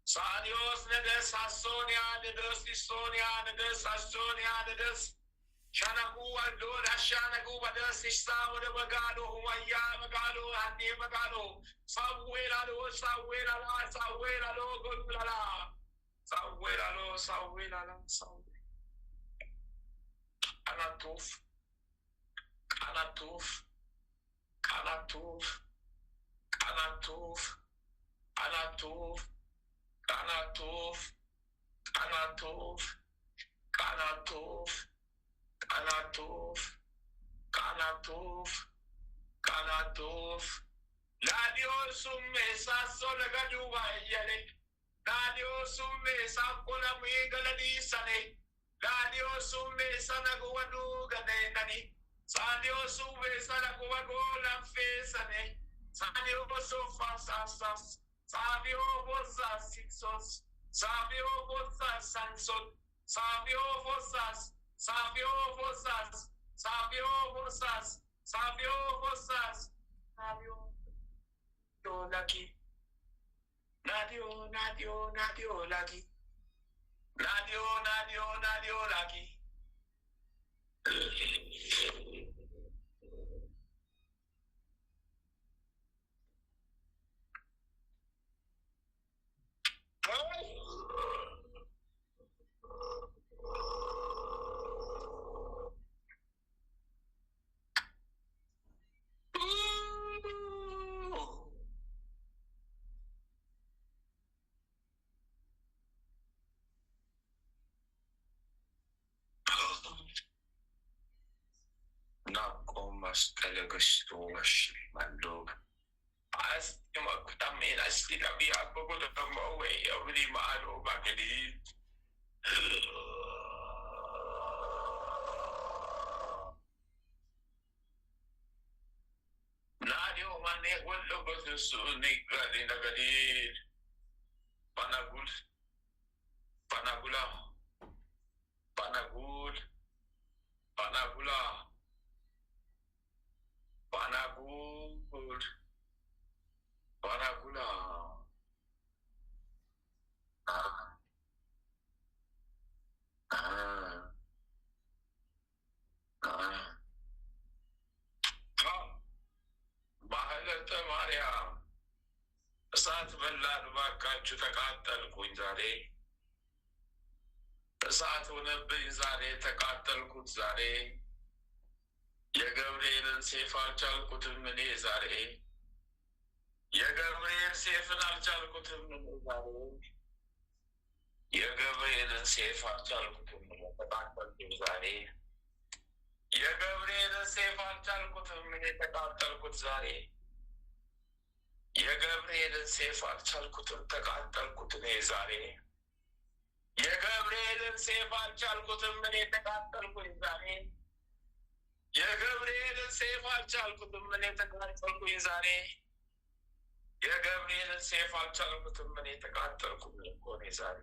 [SPEAKER 1] Sadios nedes Asonia nedes Isonia nedes Asonia nedes Shanagu Ador Shanagu Badas Isa the Magado Humaya Magado Handi Magado Sawela lo Sawela la Sawela lo Gulala Sawela lo Sawela la Sawela Anatuf Anatuf Anatuf Anatuf Anatuf Kanatuf, Kanatuf, Kanatuf, Kanatuf, Kanatuf, Kanatuf. Ladio summe sasso la gajuva yale. Ladio summe sakola migala di sane. Ladio summe sana guadu gane nani. Sadio summe sana guago lamfe sane. Sadio sofa sasas. Savio vosas sixos, Savio vosas sanson, Savio vosas, Savio vosas, Savio vosas, Savio vosas, Savio lagi, Nadio, Nadio, Nadio lagi, Nadio, Nadio, Nadio lagi. maskalagasto mando. As magtamin as tinabi ako ko na mauwi every maano bagay. Nadio mane wala ko susunik gani na gani panagul panagula panagul panagula panagul panagula ባህለተ ማርያም እሳት በላን ባካችሁ ተቃጠልኩኝ ዛሬ እሳት ሆነብኝ ዛሬ ተቃጠልኩት ዛሬ የገብርኤልን ሴፍ አልቻልኩትም እኔ ዛሬ የገብርኤል ሴፍን አልቻልኩትም እኔ ዛሬ የገብርኤልን ሴፍ አልቻልኩትም ተቃጠልኩኝ ዛሬ የገብርኤልን ሴፍ አልቻልኩትም እኔ ተቃጠልኩት ዛሬ የገብርኤልን ሴፍ አልቻልኩትም ተቃጠልኩት እኔ ዛሬ የገብርኤልን ሴፍ አልቻልኩትም እኔ ተቃጠልኩኝ ዛሬ የገብርኤልን ሴፍ አልቻልኩትም እኔ ተቃጠልኩኝ ዛሬ የገብርኤልን ሴፍ አልቻልኩትም እኔ ተቃጠልኩኝ እኮ እኔ ዛሬ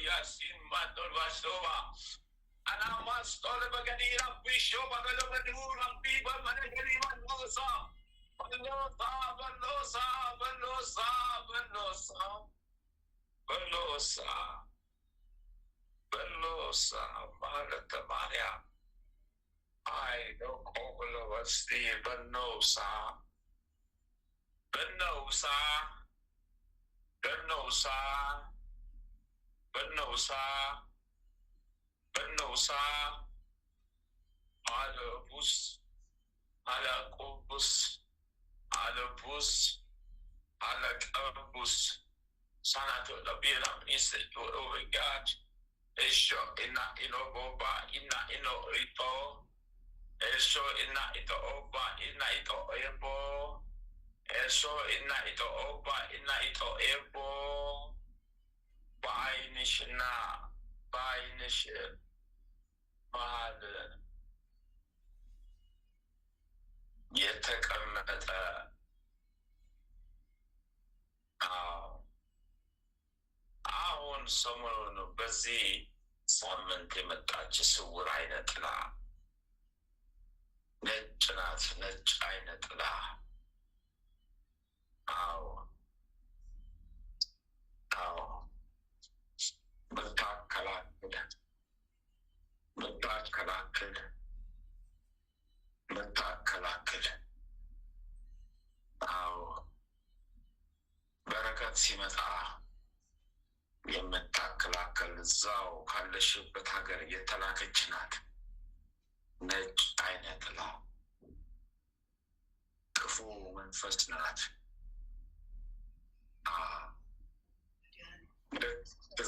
[SPEAKER 1] Yasin Mandol Vasova Anamastor Bagadira Bisho Bagalogadura Biba Managari Manosa Valosa Valosa Valosa Valosa Valosa Valosa Malata Maria I don't call of us the Vanosa Vanosa Vanosa Benosa, Alabus, Alacobus, Alabus, Alacabus, Sanato the Bilam is the God, Esho ina inoboba, ina ino ito, Esho ina ito oba, ina ito ebo, Esho ina ito oba, ina ito ebo. በአይንሽና በአይንሽ መሀል የተቀመጠ አሁን ሰሞኑን በዚህ ሳምንት የመጣች ስውር አይነ ጥላ ነጭ ናት። ነጭ አይነ ጥላ መታከላከል በረከት ሲመጣ የምታከላከል እዛው ካለሽበት ሀገር የተላከች ናት። ነጭ አይነ ጥላ ክፉ መንፈስ ናት።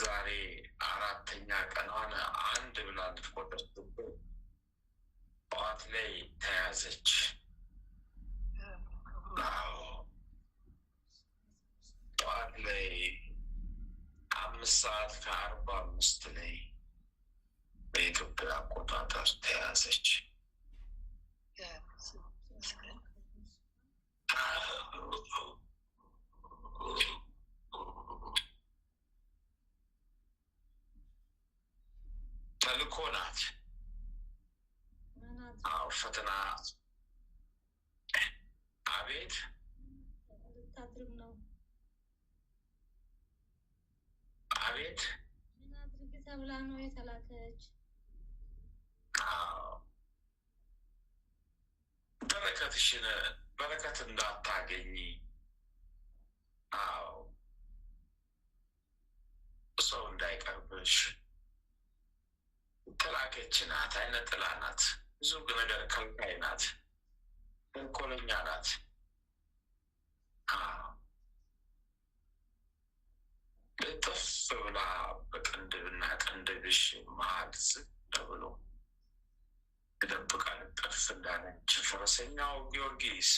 [SPEAKER 1] ዛሬ አራተኛ ቀኗን አንድ ብላ እንድትቆጥር ጠዋት ላይ ተያዘች። ጠዋት ላይ 5:45 ላይ በኢትዮጵያ አቆጣጠር ተያዘች። ተልኮ ናት። ፈተና አቤት አቤት
[SPEAKER 2] ምን አድርግ ተብላ ነው የተላከች?
[SPEAKER 1] በረከትሽን በረከት እንዳታገኝ ሰው እንዳይቀርብሽ ተላከች ናት። አይነ ጥላ ናት። ብዙ ነገር ከልካይ ናት፣ ተንኮለኛ ናት። ልጥፍ ብላ በቅንድብና ቅንድብሽ መሀል ዝም ብሎ ትደብቃ ልጥፍ እንዳለች ፈረሰኛው ጊዮርጊስ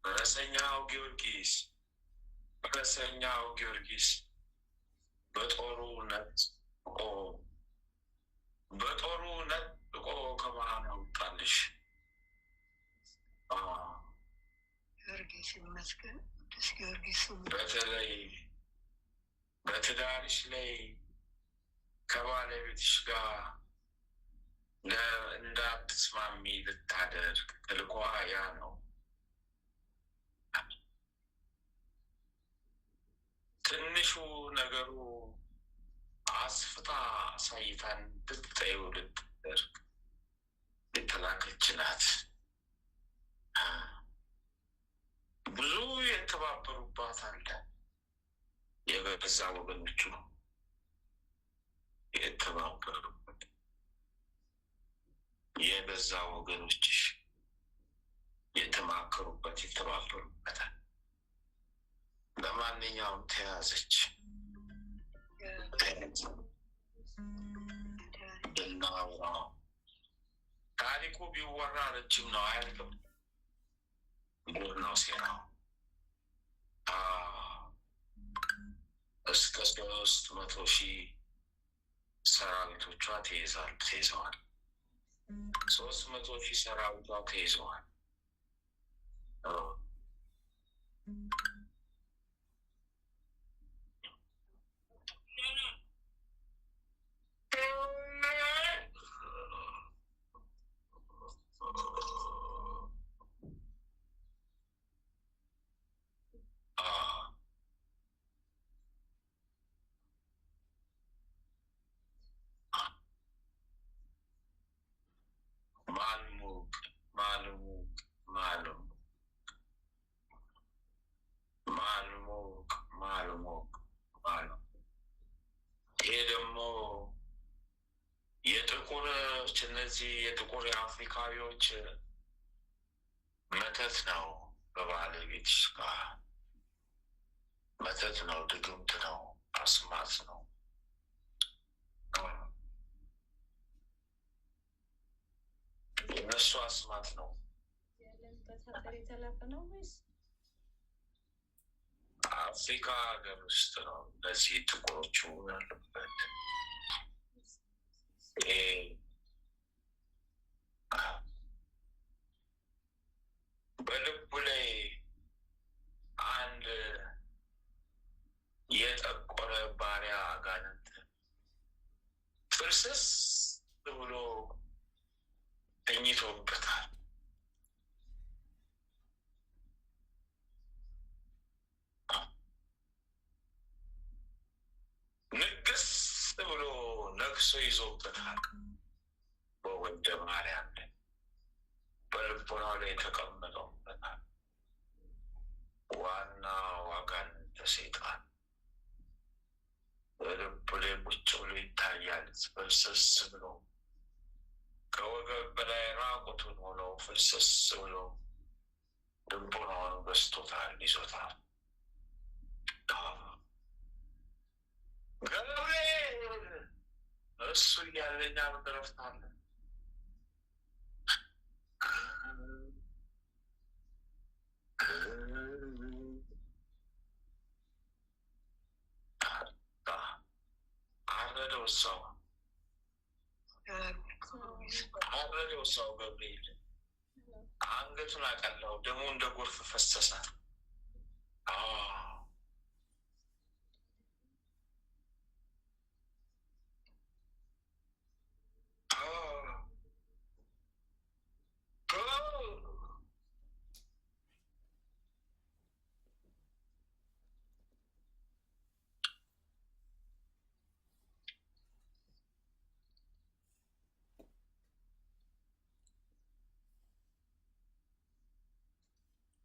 [SPEAKER 1] ፈረሰኛው ጊዮርጊስ ፈረሰኛው ጊዮርጊስ በጦሩ ነጥቆ ከመሀል አወጣልሽ።
[SPEAKER 3] ጊዮርጊስ ይመስገን። ቅዱስ ጊዮርጊስ
[SPEAKER 1] በተለይ በትዳርሽ ላይ ከባለቤትሽ ጋር እንዳትስማሚ ልታደርግ ተልኳ ያ ነው። ትንሹ ነገሩ አስፍታ አሳይታን ልትጠይው ልትደርግ የተላከች ናት። ብዙ የተባበሩባት አለ። የገዛ ወገኖቹ የተባበሩበት የገዛ ወገኖችሽ የተማከሩበት የተባበሩበታል። ለማንኛውም ተያዘች እናውራ። ታሪኩ ቢወራ ረጅም ነው፣ አያልቅም። ጉድ ነው ሴራው። እስከ 300,000 ሰራዊቶቿ ተይዘዋል። 300,000 ሰራዊቷ ተይዘዋል። ይሄ ደግሞ የጥቁሮች እነዚህ የጥቁር የአፍሪካዊዎች መተት ነው። በባለቤትሽ ጋር መተት ነው፣ ድግምት ነው፣ አስማት ነው። የእነሱ አስማት ነው።
[SPEAKER 2] ያለንበት ሀገር የተላከ ነው ወይስ
[SPEAKER 1] አፍሪካ ሀገር ውስጥ ነው? እነዚህ ጥቁሮቹ ያሉበት በልቡ ላይ አንድ የጠቆረ ባሪያ አጋንንት ፍርስስ ብሎ ተኝቶበታል። ንግስ ብሎ ነግሶ ይዞበታል። በወልደ ማርያም ላይ በልቦናው ላይ ተቀምጠውበታል። ዋናው አጋንንተ ሰይጣን በልቡ ላይ ቁጭ ብሎ ይታያል። ፍልስስ ብሎ ከወገብ በላይ ራቁቱን ሆኖ ፍልስስ ብሎ ልቦናውን በስቶታል፣ ይዞታል። ገብርኤል እሱ እያለኛ ምድረፍታለን አረደው ሰው ገብርኤል አንገቱን አቀላው። ደሞ እንደ ጎርፍ ፈሰሰ።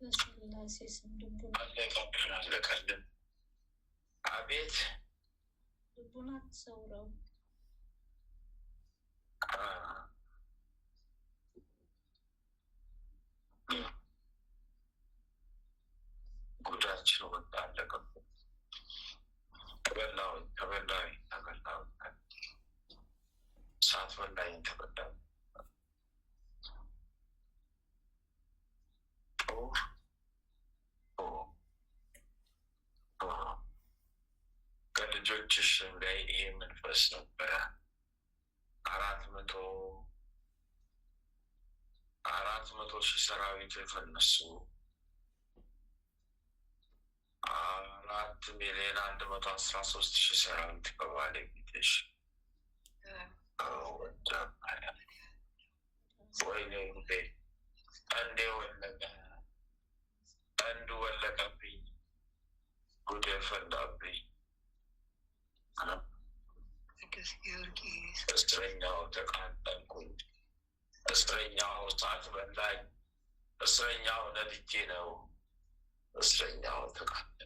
[SPEAKER 2] በስላሴ ስም ልቡን
[SPEAKER 1] አለቀልን። አቤት
[SPEAKER 2] ልቡን አትሰውረው።
[SPEAKER 1] ነው በቃ አለቀብኝ። ተበላሁኝ ሳትበላኝ ተበላሁኝ። ከልጆችሽ ላይ ይሄ መንፈስ ነበረ። 400,000 ሰራዊት የፈነሱ 4,113,000 ሰራዊት በባለቤትሽ ወይኔ ጉዴ! ቀንዱ ወለቀብኝ፣ ጉዴ ፈላብኝ። እስረኛው ተቃጠልኩኝ፣ እስረኛው እሳት በላኝ፣ እስረኛው ነድጄ ነው፣ እስረኛው ተቃጠል።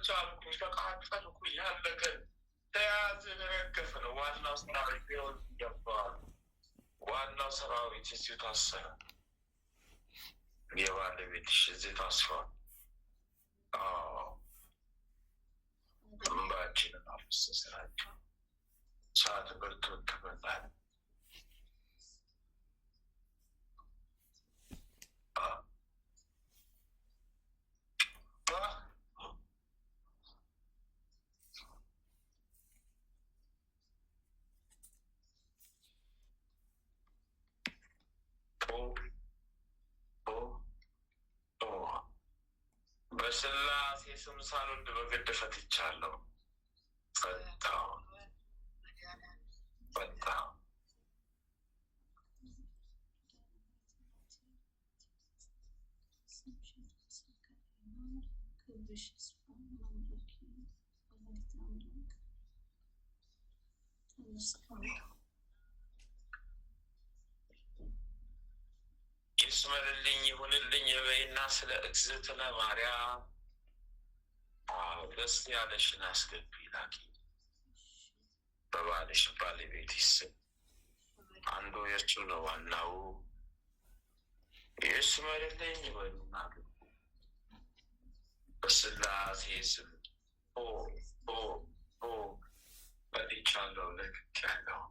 [SPEAKER 1] ቻልኩኝ፣ ተቃጠልኩ። ያለቀን ተያዝን፣ ረገፍ ነው። ዋናው ሰራዊት ቢሆን ይገባል። ዋናው ሰራዊት እዚሁ ታሰረ። የባለቤትሽ እዚህ ታስሯል። እንባችንን አፈሰስናቸው። ሰዓት በርቶ ተመጣል። በስላሴ ስም ሳልወድ በግድ ፈትቻለሁ። ፈታሁ። ይስመርልኝ ይሁንልኝ በይና ስለ እግዝእትነ ማርያም ደስ ያለሽን አስገቢ ላኪ። በባልሽ ባለቤትሽ ስም አንዱ የእሱ ነው ዋናው። ይስመርልኝ በይና በስላሴ ስም በልቻለሁ፣ ለክቻለሁ።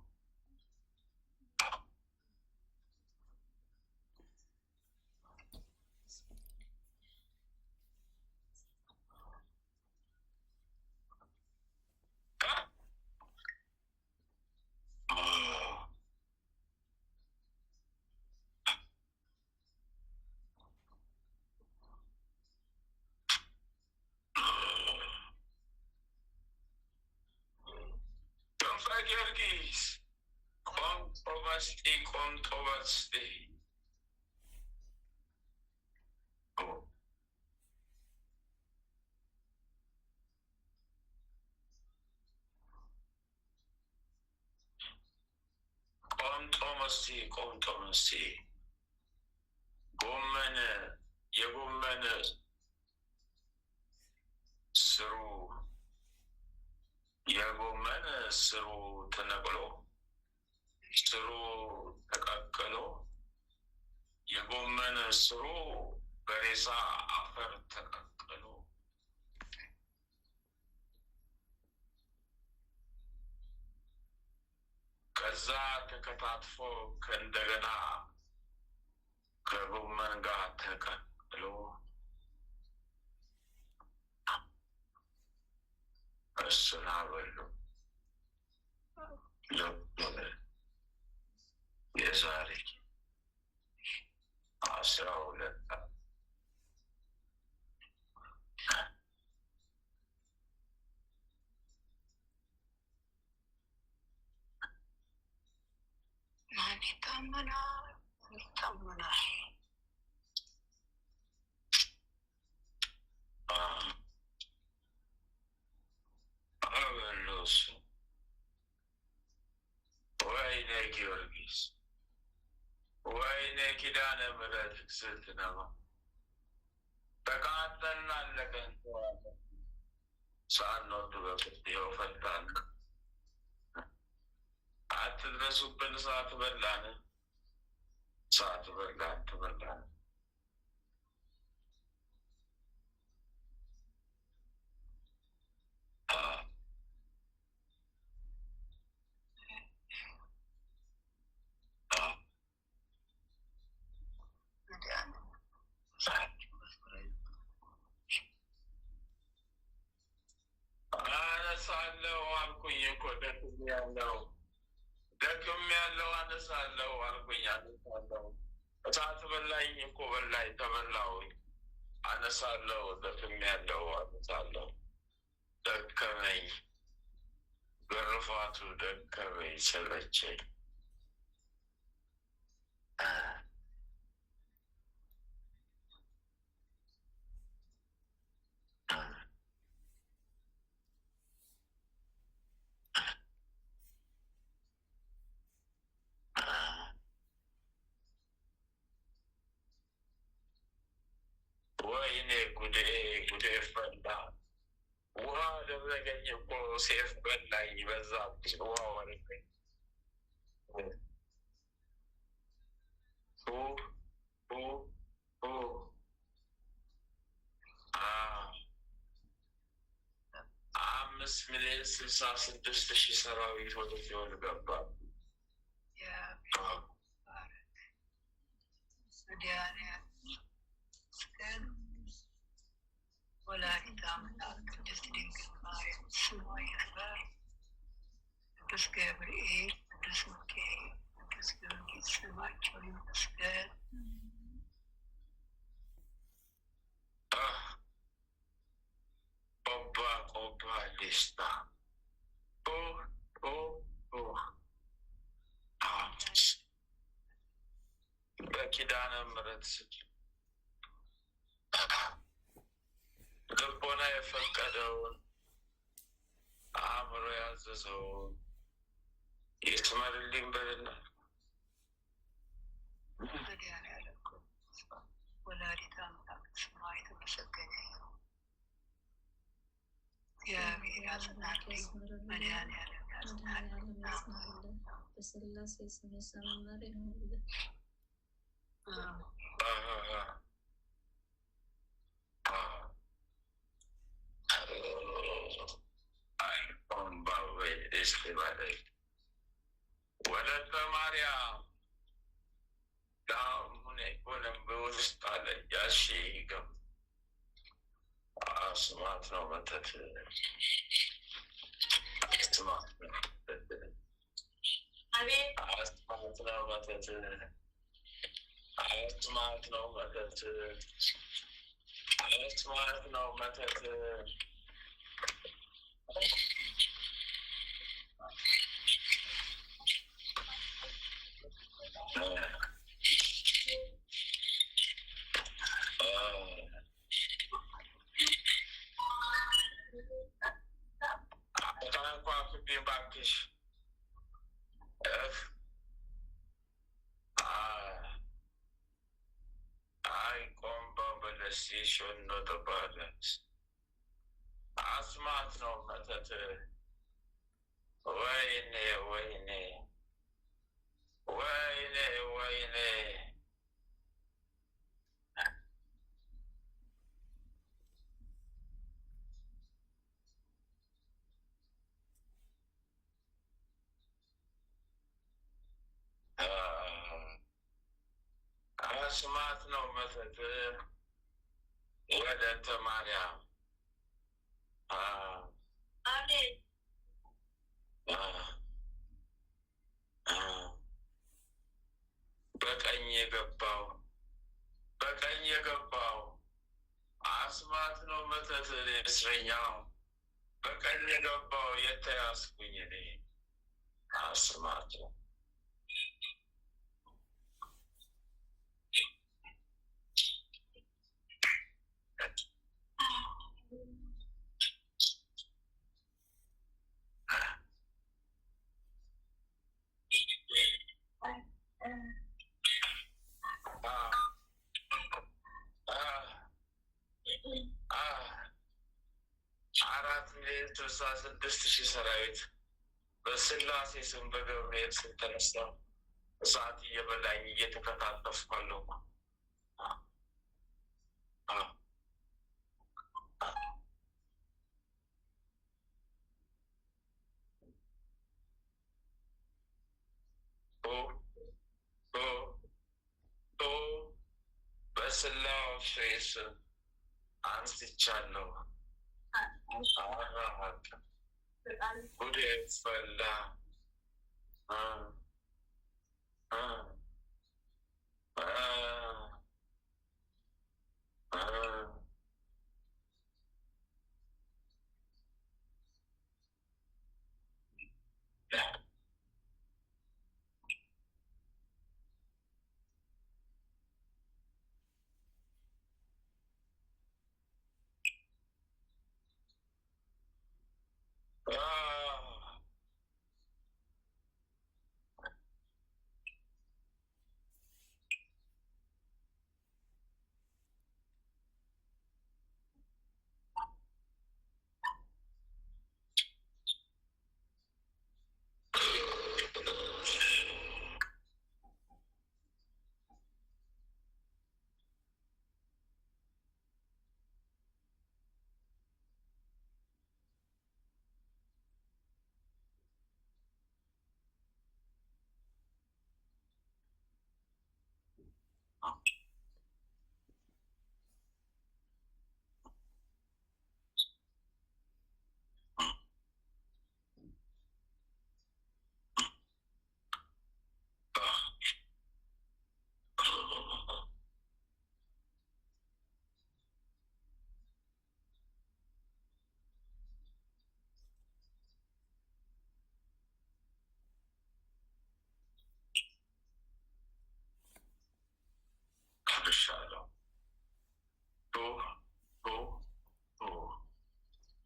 [SPEAKER 1] ጊዮርጊስ ቆምጦ በስጤ ቆምጦ መስቴ የጎመን ስሩ ተነቅሎ ስሩ ተቀቅሎ የጎመን ስሩ በሬሳ አፈር ተቀቅሎ ከዛ ተከታትፎ ከእንደገና ከጎመን ጋር ተቀቅሎ እሱን አበሉ። የዛሬ 12
[SPEAKER 3] ማን ይታመናል? ይታመናል።
[SPEAKER 1] አበሎስ ወይኔ ጊዮርጊስ ወይኔ ኪዳነ ምሕረት ስትነባ ተቃጠልን አለቀን ሳንወድ በግድ ይኸው ፈታን። አትድረሱብን ሰዓት በላን ሰዓት በላን ትበላን አነሳለሁ አልኩኝ እኮ ደክም ያለው አነሳለሁ አልኩኝ አነሳለሁ። እሳት በላኝ እኮ በላኝ ተበላሁኝ። አነሳለሁ ደክም ያለው አነሳለሁ። ደከመኝ ግርፋቱ ደከመኝ ሰለቸኝ። ወይኔ ጉዴ ጉዴ ፈላ። ውሃ አደረገኝ እኮ ሴፍ በላኝ በዛብኝ ውሃ ወረደኝ። 5,066,000 ሰራዊት ወደ ሲኦል ገባ።
[SPEAKER 3] ወላዲተ አምላክ ቅድስት ድንግል ማርያም ስሟ ይክበር። ቅዱስ ገብርኤል፣ ቅዱስ ሚካኤል፣ ቅዱስ ጊዮርጊስ ስማቸው ይመስገን።
[SPEAKER 1] ቆባ ቆባ ሊስታ በኪዳነ ምሕረት ልቦና የፈቀደውን አእምሮ ያዘዘውን ይስመርልኝ በልና
[SPEAKER 3] መድኃኒዓለም ወላዲተ አምላክ ስሟ የተመሰገነ ይሁን። እግዚአብሔር ያጽናልኝ። መድኃኒዓለም ያጽናልኝ።
[SPEAKER 2] በስላሴ ስም የሰመረ ይሁንልን።
[SPEAKER 1] ወለተ ማርያም ዳሙኔ ኮለም በውስጥ አለ ያሺ ገም አስማት ነው መተት አስማት ነው መተት አስማት ነው መተት አስማት ነው መተት አስማት ነው መተት ወይኔ ወይኔ ወይኔ ወይኔ አስማት ነው መተት ወለተ ማርያም በቀኝ የገባው እስረኛው በቀኝ የገባው የተያዝኩኝ እኔ አስማት ነው። አራት ሚሊዮን 66,000 ሰራዊት በስላሴ ስም በገብርኤል ስም ተነሳ እሳት እየበላኝ እየተከታተፍኩ አለሁ። በስላሴ ስም አንስቻለሁ። ጉዴ ፈላ።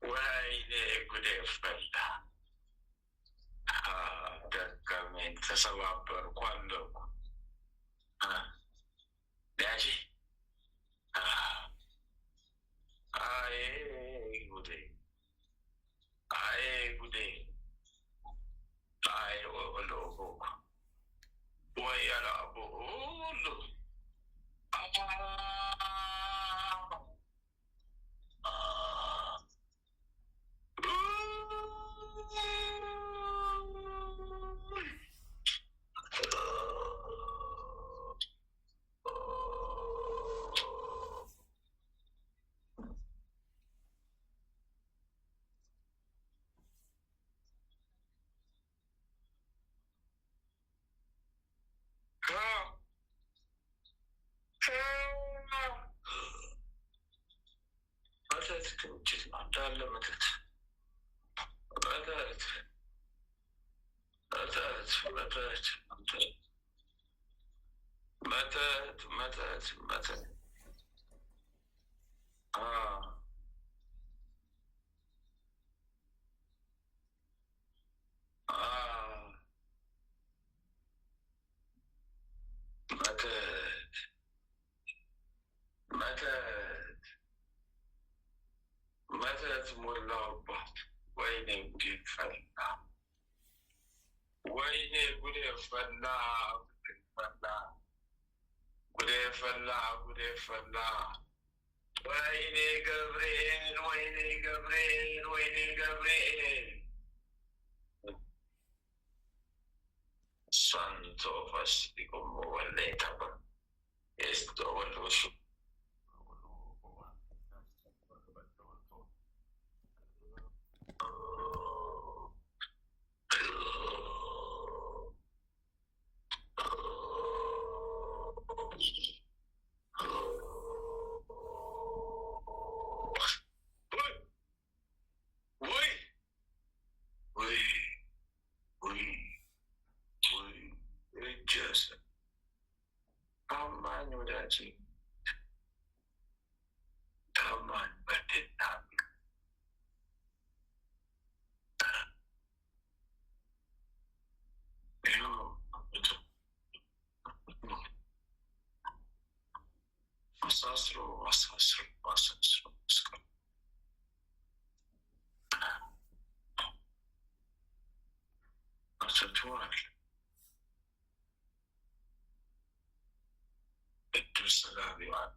[SPEAKER 1] ወይኔ ጉዴ ፈላ። ደከመኝ፣ ተሰባበርኩ አለኩ። ያሺ አይ ጉዴ፣ አይ ጉዴ፣ አይ ወሎ ወይ ያላቦ ሁሉ መተት ክምችት ነው እንዳለ መተት መተት መተት መተት መተት መተት መተት መተት ሞላሁባት። ወይኔ ጉዴ ፈላ፣ ወይኔ ጉዴ ፈላ፣ ጉዴ ፈላ፣ ጉዴ ፈላ። ወይኔ ገብርኤል፣ ወይኔ ገብርኤል፣ ወይኔ ገብርኤል። santo fastidio voleta esto lo su አሳስሮ እስከ አሰጥቷል። እድል ስላቢዋል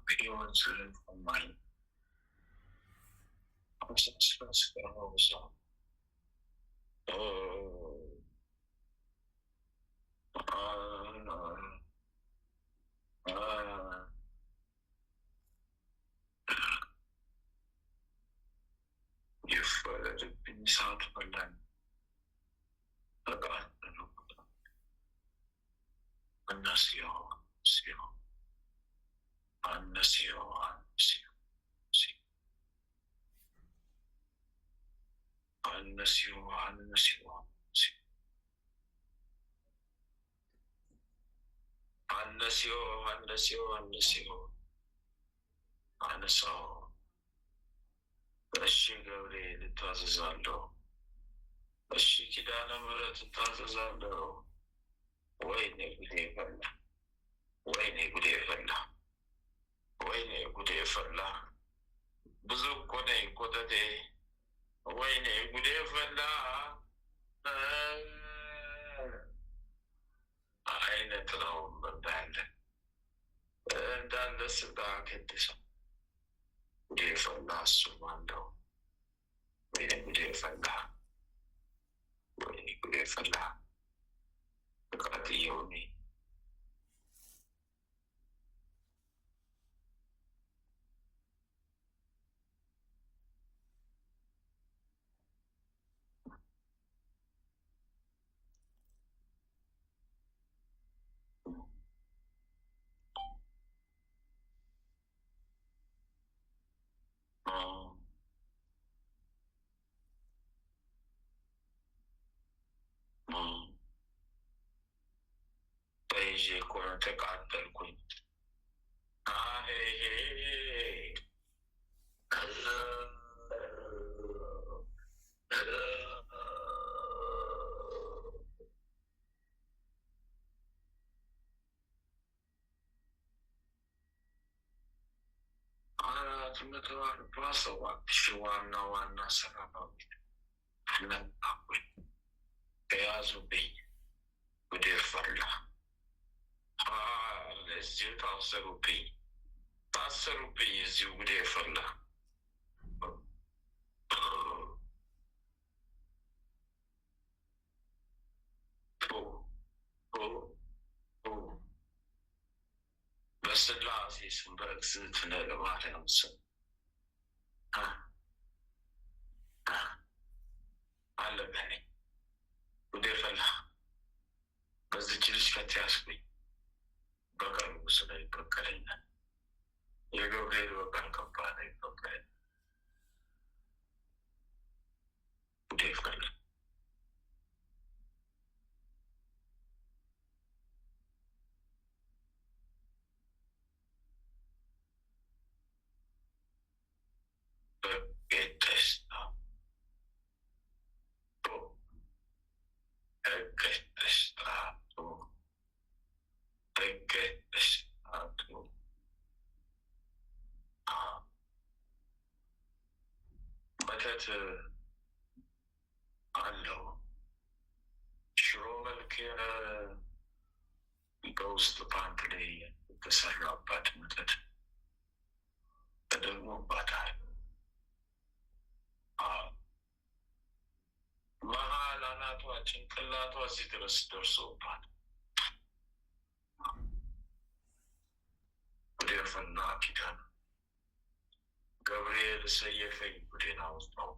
[SPEAKER 1] ቢሆን ስለማይ አሳስሮ እስከረው ሰው የፈረደብኝ ሰዓት በላኝ። አነሳው። እሺ ገብርኤል እታዘዛለሁ። እሺ ኪዳነ ምሕረት እታዘዛለሁ። ወይኔ ጉዴ ፈላ፣ ወይኔ ጉዴ ፈላ፣ ወይኔ ጉዴ ፈላ። ብዙ እኮ ነኝ ኮተቴ። ወይኔ ጉዴ ፈላ። አይነት ነው እንዳለ ስጋ ከድሰው ጉዴ ፈላ። እሱም አለው ወይኔ ጉዴ ፈላ፣ ወይኔ ጉዴ ፈላ። ብቃትየውኔ በይዤ እኮ ነው ተቃጠልኩኝ። ዋና ሰራዊት ነጣብኝ፣ የያዙብኝ። ጉዴ ፈላ። እዚሁ ታሰሩብኝ፣ እዚሁ ጉዴ ፈላ። በስላሴ ስም በእግዝእትነ ለማርያም ስም አለቀኝ። ጉዴ ፈላ። በዚች ልጅ ከተያዝኩኝ በቀሉ ስለ ይበቀለኛል። የገብርኤል በቀል ከባድ ይበቀለኛል። ጉዴ ፈላ። መተት አለው። ሽሮ መልክ በውስጥ ፓንት ላይ የተሰራባት መተት ተደግሞባታል። መሀል አናቷ፣ ጭንቅላቷ እዚህ ድረስ ደርሶባት ጉዴ ፈላ። ኪዳነ ገብርኤል ሰየፈኝ፣ ጉዴን አወጣው።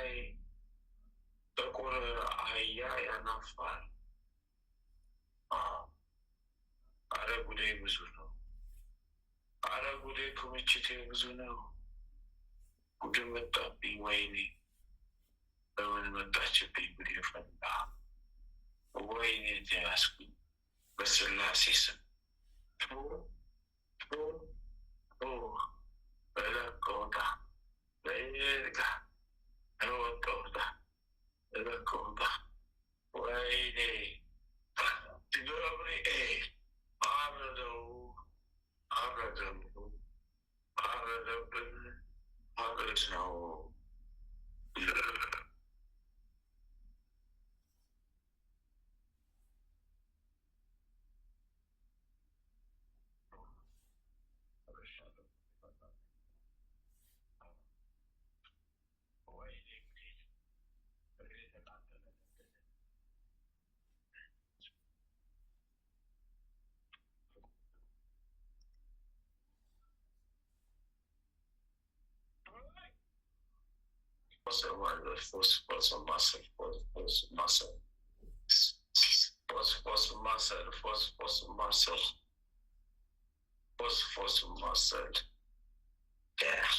[SPEAKER 1] ላይ ጥቁር አህያ ያናፋል። አረ ጉዴ ብዙ ነው። አረ ጉዴ ክምችቴ ብዙ ነው። ጉድ መጣብኝ። ወይኔ በምን መጣችብኝ? ጉድ ፈላ። ወይኔ ተያዝኩኝ በስላሴ ስም። እለቀውታ በይርጋ እወቀውታ እለቀውታ። ወይኔ ገብርኤል አረደው አረደው አረደብን። አረድ ነው። muscle. Yeah.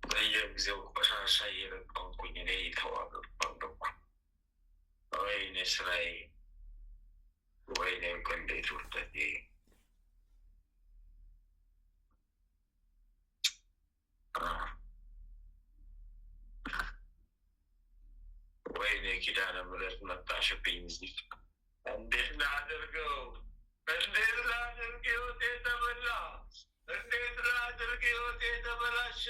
[SPEAKER 1] በየጊዜው ቆሻሻ እየለቀምኩኝ እኔ የተዋበባለሁ። ወይኔ ስራዬ፣ ወይኔ እንዴት ውርደቴ። ወይኔ ኪዳነ ምሕረት መጣሽብኝ እዚህ። እንዴት ላድርገው? እንዴት ላድርግ? ህይወቴ ተበላ። እንዴት ላድርግ? ህይወቴ ተበላሸ።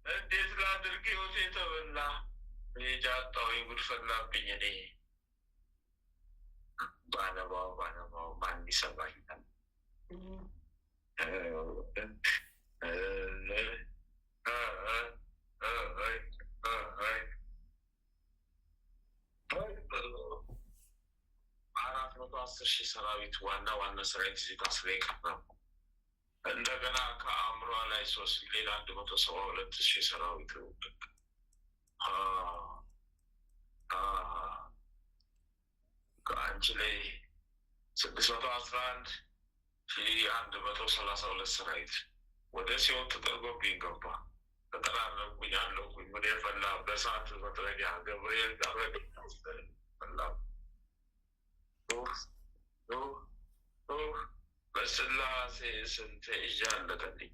[SPEAKER 1] እንዴት ላድርግ? ህይወቴ ተበላ። ልጅ አጣሁ። ጉድ ፈላብኝ። እኔ ባነባው ማን ይሰማኛል? $410,000 ሰራዊት ዋና ሰራዊት እዚህ ታስሮ የቀረው እንደገና ከአእምሯ ላይ 3 ሌላ 172,000 ሰራዊት ከአንቺ ላይ 611,132 ሰራዊት ወደ ሲሆን ተጠርጎብኝ ገባ። ተጠራረጉኝ አለኩኝ። ወደ የፈላ በሰዓት መጥረጊያ ገብርኤል ጋረግ ፈላ። በስላሴ ስንት እያለቀልኝ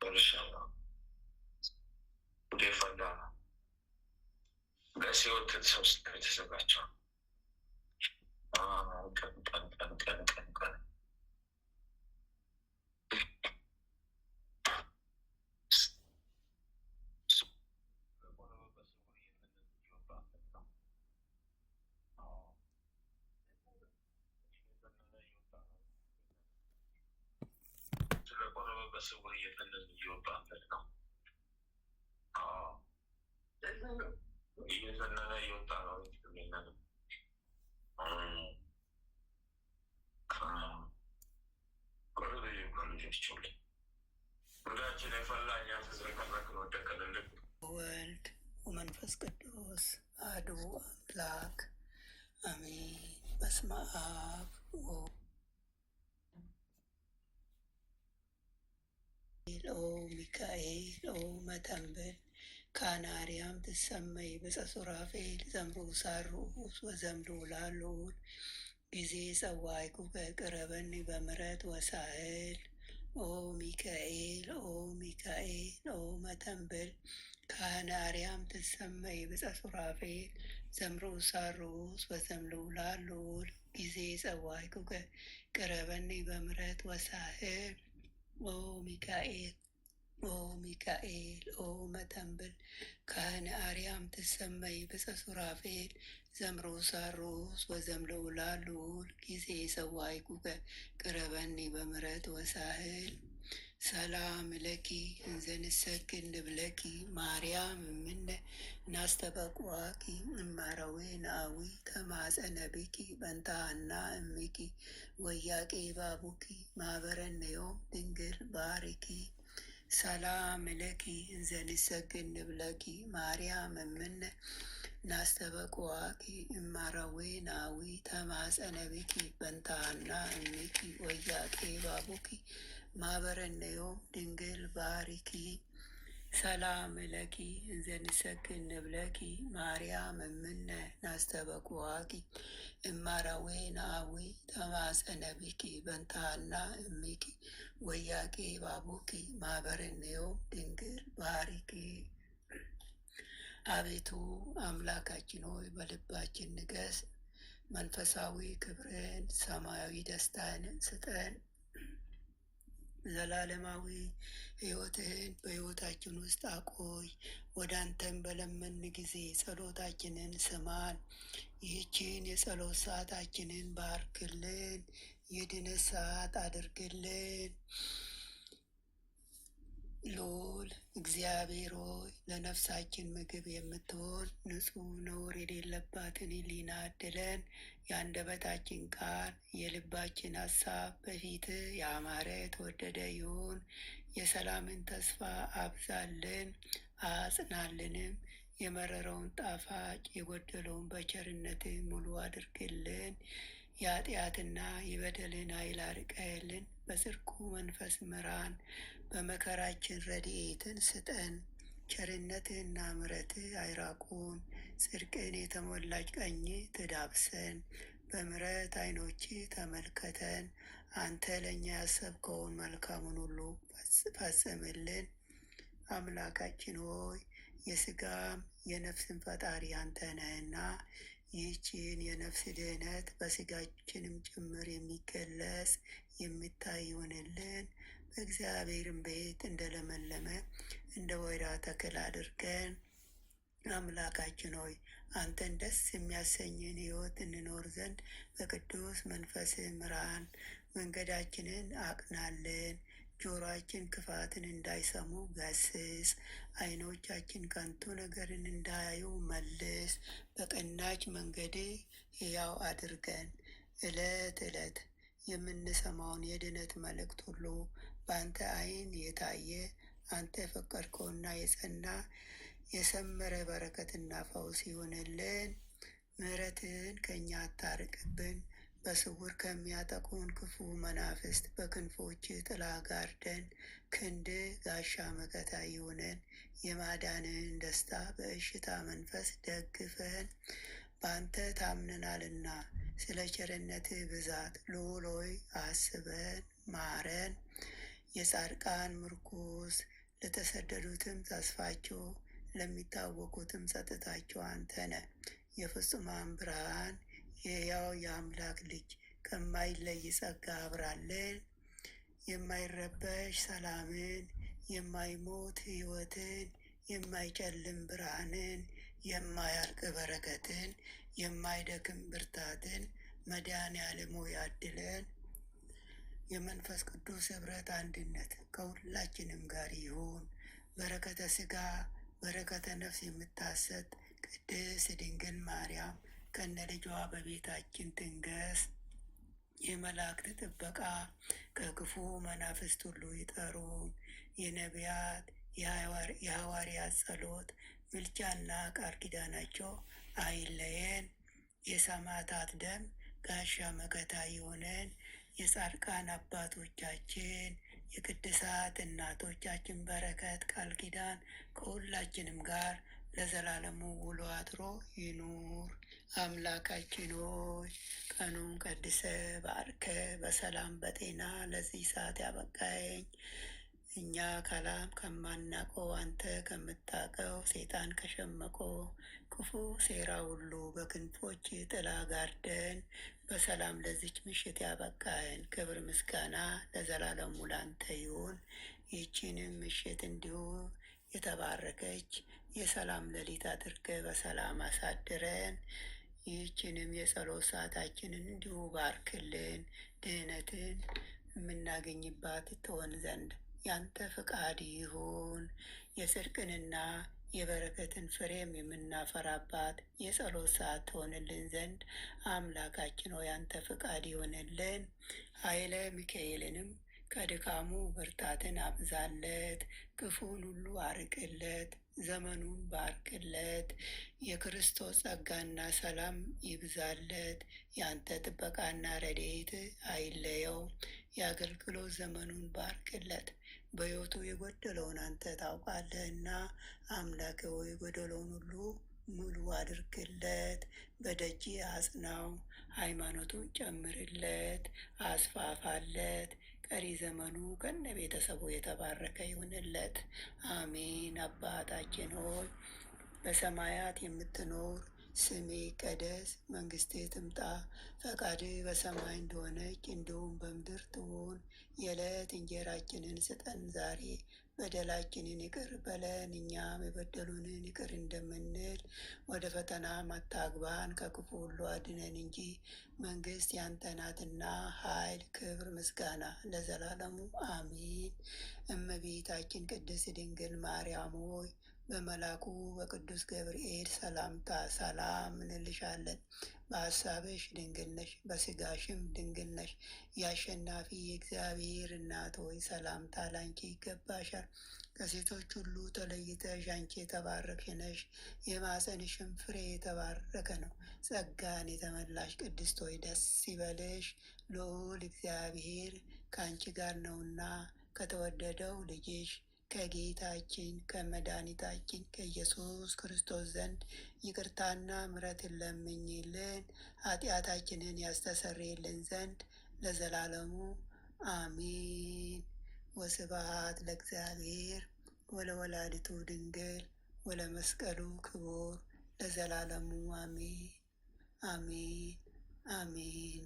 [SPEAKER 1] ጨርሻለሁ። ጉዴ ፈላ። ለሲወት ሰብስብ የተዘጋቸው ቀን በስውር እየፈለግ እየወጣበት ነው። እየዘነነ እየወጣ ነው። ጉዳችን የፈላኛ ተዝረከረክን ወደቀንልን።
[SPEAKER 3] ወልድ ወመንፈስ ቅዱስ አሐዱ አምላክ አሜን። በስመ አብ ኦ ሚካኤል ኦ መተንብል ካናርያም ትሰመይ በጸሱራፌል ዘምሩ ሳሩስ ወዘምዱ ላሉን ጊዜ ጸዋይኩ በቅረበኒ በምረት ወሳህል ኦ ሚካኤል ኦ መተንብል ካናርያም ትሰመይ በጸሱራፌል ዘምሩ ሳሩስ ወዘምዱ ላሉን ጊዜ ጸዋይኩ ቅረበኒ በምረት ወሳህል ኦ ሚካኤል ኦ ሚካኤል ኦ መተንብል ካህነ አርያም ትሰመይ ብፀ ሱራፌል ዘምሮ ሳሮስ ወዘምለው ላሉል ጊዜ ሰዋይኩከ ቅረበኒ በምረት ወሳህል ሰላም ለኪ እንዘንሰግድ ንብለኪ ማርያም እምነ ናስተበቁዋኪ እማረዌ ናዊ ተማፀነ ብኪ በንታና እምኪ ወያቄ ባቡኪ ማህበረነዮም ድንግል ባርኪ ሰላም ለኪ እንዘንሰግድ ንብለኪ ማርያም እምነ ናስተበቁዋኪ እማረዌ ናዊ ተማፀነ ብኪ በንታና እምኪ ወያቄ ባቡኪ ማህበረነዮም ድንግል ባርኪ ሰላም ለኪ እንዘንሰግድ ንብለኪ ማርያም እምነ ናስተበቁዋኪ እማረዌ ናዊ ተማፀነ ብኪ በንታና እምኪ ወያቄ ባቡኪ ማህበረነዮም ድንግል ባርኪ። አቤቱ አምላካችን ሆይ በልባችን ንገስ፣ መንፈሳዊ ክብርን ሰማያዊ ደስታን ስጠን። ዘላለማዊ ሕይወትህን በሕይወታችን ውስጥ አቆይ። ወደ አንተም በለመን ጊዜ ጸሎታችንን ስማን። ይህችን የጸሎት ሰዓታችንን ባርክልን፣ የድነት ሰዓት አድርግልን። ልዑል እግዚአብሔር ሆይ ለነፍሳችን ምግብ የምትሆን ንጹሕ ነውር የሌለባትን ሕሊና አድለን። የአንደበታችን ቃል የልባችን ሀሳብ በፊትህ ያማረ የተወደደ ይሁን። የሰላምን ተስፋ አብዛልን አጽናልንም። የመረረውን ጣፋጭ የጎደለውን በቸርነትህ ሙሉ አድርግልን። የኃጢአትና የበደልን ኃይል አርቀህልን። በጽድቁ መንፈስ ምራን። በመከራችን ረድኤትን ስጠን። ቸርነትህና ምሕረትህ አይራቁን። ጽድቅን የተሞላች ቀኝ ትዳብሰን። በምሕረት ዓይኖች ተመልከተን። አንተ ለእኛ ያሰብከውን መልካሙን ሁሉ ፈጽምልን። አምላካችን ሆይ የሥጋም የነፍስን ፈጣሪ አንተ ነህና ይህችን የነፍስ ድህነት በሥጋችንም ጭምር የሚገለጽ የሚታይ ይሆንልን። በእግዚአብሔርም ቤት እንደለመለመ እንደ ወይራ ተክል አድርገን። አምላካችን ሆይ አንተን ደስ የሚያሰኝን ሕይወት እንኖር ዘንድ በቅዱስ መንፈስህ ምራን። መንገዳችንን አቅናልን። ጆሮአችን ክፋትን እንዳይሰሙ ገስጽ። ዓይኖቻችን ከንቱ ነገርን እንዳያዩ መልስ። በቀናች መንገድህ ሕያው አድርገን። ዕለት ዕለት የምንሰማውን የድነት መልእክት ሁሉ በአንተ ዓይን የታየ አንተ የፈቀድከውና የጸና የሰመረ በረከትና ፈውስ ይሆንልን። ምሕረትህን ከእኛ አታርቅብን። በስውር ከሚያጠቁን ክፉ መናፍስት በክንፎች ጥላ ጋርደን። ክንድ ጋሻ መከታ ይሁነን። የማዳንህን ደስታ በእሽታ መንፈስ ደግፈን። በአንተ ታምነናልና ስለ ቸርነትህ ብዛት ልዑል ሆይ አስበን ማረን። የጻድቃን ምርኩስ ለተሰደዱትም ተስፋቸው ለሚታወቁትም ጸጥታቸው አንተ ነህ። የፍጹማን ብርሃን የሕያው የአምላክ ልጅ ከማይለይ ጸጋ አብራለን። የማይረበሽ ሰላምን፣ የማይሞት ሕይወትን፣ የማይጨልም ብርሃንን፣ የማያልቅ በረከትን፣ የማይደክም ብርታትን መድኃኔዓለም ሆይ ያድለን። የመንፈስ ቅዱስ ኅብረት አንድነት ከሁላችንም ጋር ይሁን። በረከተ ሥጋ በረከተ ነፍስ የምታሰጥ ቅድስት ድንግል ማርያም ከነ ልጇ በቤታችን ትንገስ። የመላእክት ጥበቃ ከክፉ መናፍስት ሁሉ ይጠሩን። የነቢያት የሐዋርያት ጸሎት ምልጃና ቃል ኪዳናቸው አይለየን። የሰማዕታት ደም ጋሻ መከታ ይሆነን። የጻድቃን አባቶቻችን የቅድሳት እናቶቻችን በረከት ቃል ኪዳን ከሁላችንም ጋር ለዘላለሙ ውሎ አድሮ ይኑር። አምላካችን ሆይ ቀኑን ቀድሰ ባርከ በሰላም በጤና ለዚህ ሰዓት ያበቃኝ እኛ ከላም ከማናቀው አንተ ከምታቀው ሰይጣን ከሸመቆ ክፉ ሴራ ሁሉ በክንፎች ጥላ ጋርደን በሰላም ለዚች ምሽት ያበቃህን ክብር ምስጋና ለዘላለሙ ላንተ ይሁን። ይህችንም ምሽት እንዲሁ የተባረከች የሰላም ሌሊት አድርገህ በሰላም አሳድረን። ይህችንም የጸሎት ሰዓታችንን እንዲሁ ባርክልን። ድህነትን የምናገኝባት ትሆን ዘንድ ያንተ ፍቃድ ይሁን። የጽድቅንና የበረከትን ፍሬም የምናፈራባት የጸሎት ሰዓት ትሆንልን ዘንድ አምላካችን ሆይ ያንተ ፍቃድ ይሆንልን። ኃይለ ሚካኤልንም ከድካሙ ብርታትን አብዛለት፣ ክፉን ሁሉ አርቅለት፣ ዘመኑን ባርክለት። የክርስቶስ ጸጋና ሰላም ይብዛለት። ያንተ ጥበቃና ረድኤት አይለየው። የአገልግሎት ዘመኑን ባርክለት። በሕይወቱ የጎደለውን አንተ ታውቃለህና አምላክ ሆይ የጎደለውን ሁሉ ሙሉ አድርግለት። በደጅ አጽናው። ሃይማኖቱን ጨምርለት፣ አስፋፋለት። ቀሪ ዘመኑ ከነ ቤተሰቡ የተባረከ ይሁንለት። አሜን። አባታችን ሆይ በሰማያት የምትኖር ስሜ ይቀደስ፣ መንግሥትህ ትምጣ፣ ፈቃድህ በሰማይ እንደሆነች እንዲሁም በምድር ትሁን። የዕለት እንጀራችንን ስጠን ዛሬ፣ በደላችንን ይቅር በለን እኛም የበደሉንን ይቅር እንደምንል። ወደ ፈተና አታግባን ከክፉ ሁሉ አድነን እንጂ መንግሥት ያንተ ናትና፣ ኃይል፣ ክብር፣ ምስጋና ለዘላለሙ አሜን። እመቤታችን ቅድስት ድንግል ማርያም ሆይ በመልአኩ በቅዱስ ገብርኤል ሰላምታ ሰላም እንልሻለን። በሐሳብሽ ድንግል ነሽ፣ በሥጋሽም ድንግል ነሽ። የአሸናፊ የእግዚአብሔር እናት ሆይ ሰላምታ ላንቺ ይገባሻል። ከሴቶች ሁሉ ተለይተሽ አንቺ የተባረክሽ ነሽ፣ የማኅፀንሽም ፍሬ የተባረከ ነው። ጸጋን የተመላሽ ቅድስት ሆይ ደስ ይበልሽ፣ ልዑል እግዚአብሔር ከአንቺ ጋር ነውና ከተወደደው ልጅሽ ከጌታችን ከመድኃኒታችን ከኢየሱስ ክርስቶስ ዘንድ ይቅርታና ምሕረትን ለምኝልን ኃጢአታችንን ያስተሰርይልን ዘንድ ለዘላለሙ አሜን። ወስብሐት ለእግዚአብሔር ወለወላዲቱ ድንግል ወለመስቀሉ ክቡር ለዘላለሙ አሜን አሜን አሜን።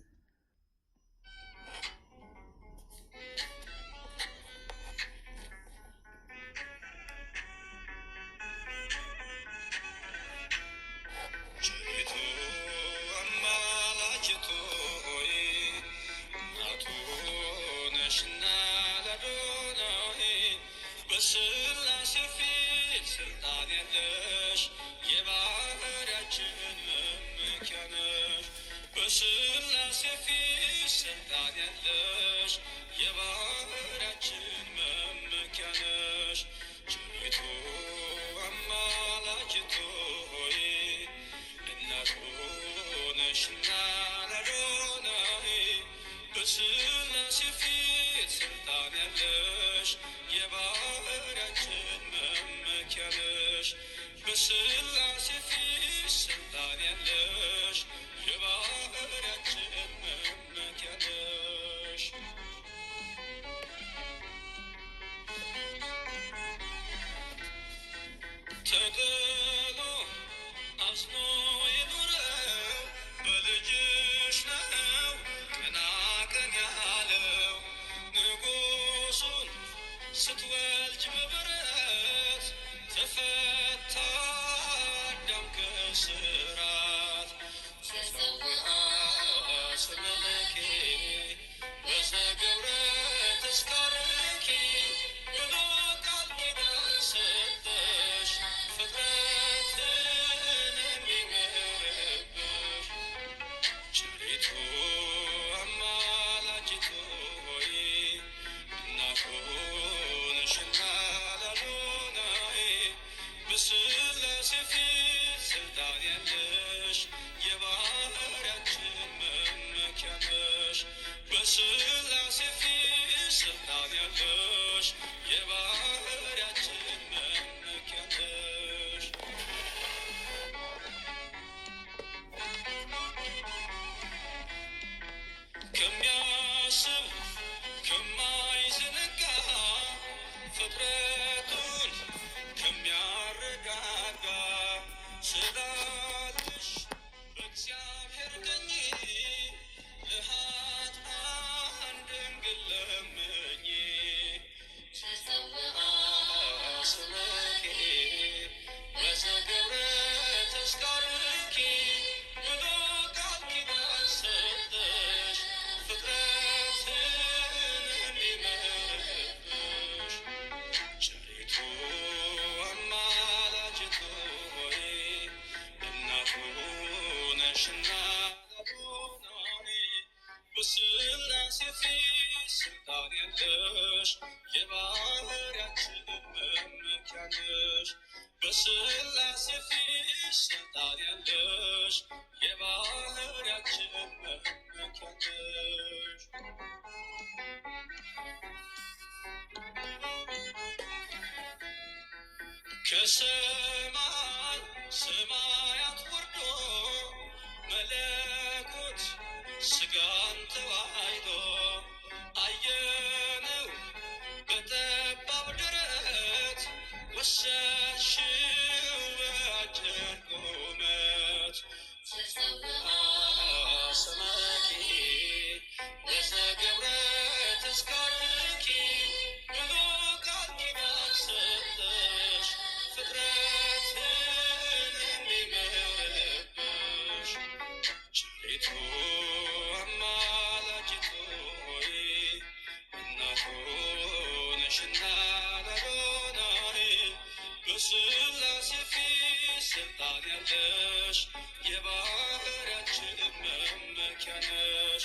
[SPEAKER 4] በሥላሴ ፊት ስልጣን ያለሽ የባህርያችን መመኪያ ነሽ። በሥላሴ ፊት ስልጣን ያለሽ የባህርያችን መመኪያ ነሽ። ቸሪቱ አማላጅቱ ሆይ እናቱ ነሽና ለአዶናይ በሥላሴ ፊት ስልጣን ያለሽ የባህርያችን መመኪያ ነሽ። በሥላሴ ፊት ስልጣን ያለሽ የባህርያችን መመኪያ ነሽ። ተጥሎ አዝኖ የኖረው በልጅሽ ነው ቀና ቀን ያለው ንጉሡን ስትወልጅ በበረት ተፈታ አዳም ከስራት ተሰውአ ስመለኬ በዘገብረ ተስካርኪ ብሎ ቃል ኪዳን ሰጠሽ ፍጥረትን የሚምርብሽ። ቸሪቱ አማላጅቱ ሆይ እናቱ ነሽና ለአዶናይ በሥላሴ ፊት ስልጣን ያለሽ የባህርያችን መመኪያ ነሽ። በሥላሴ ፊት ስልጣን ያለሽ የባህርያችን መመኪያ ነሽ። ከሚያስብ ከማይዘነጋ ፍጥረት ነሽ በስላሴ ፊት ስልጣን ያለሽ የባህርያችን መመኪያ ነሽ። ከሰማይ ሰማያት ወርዶ መለኮት ስጋን ተዋህዶ አየነው በጠባብ ደረት ወሰንሽው በአጭር ቁመት ሰማኪ ለዘገብረ ተስካርኪ ብሎ ቃል ኪዳን ሰጠሽ ፍጥረትን እንዲመረብሽ ቸሪቱ አማላጅቱ ሆይ እናቱ ነሽና ለአዶናይ በስላሴ ፊት ስልጣን ያለሽ የባህርያችን መመኪያ ነሽ።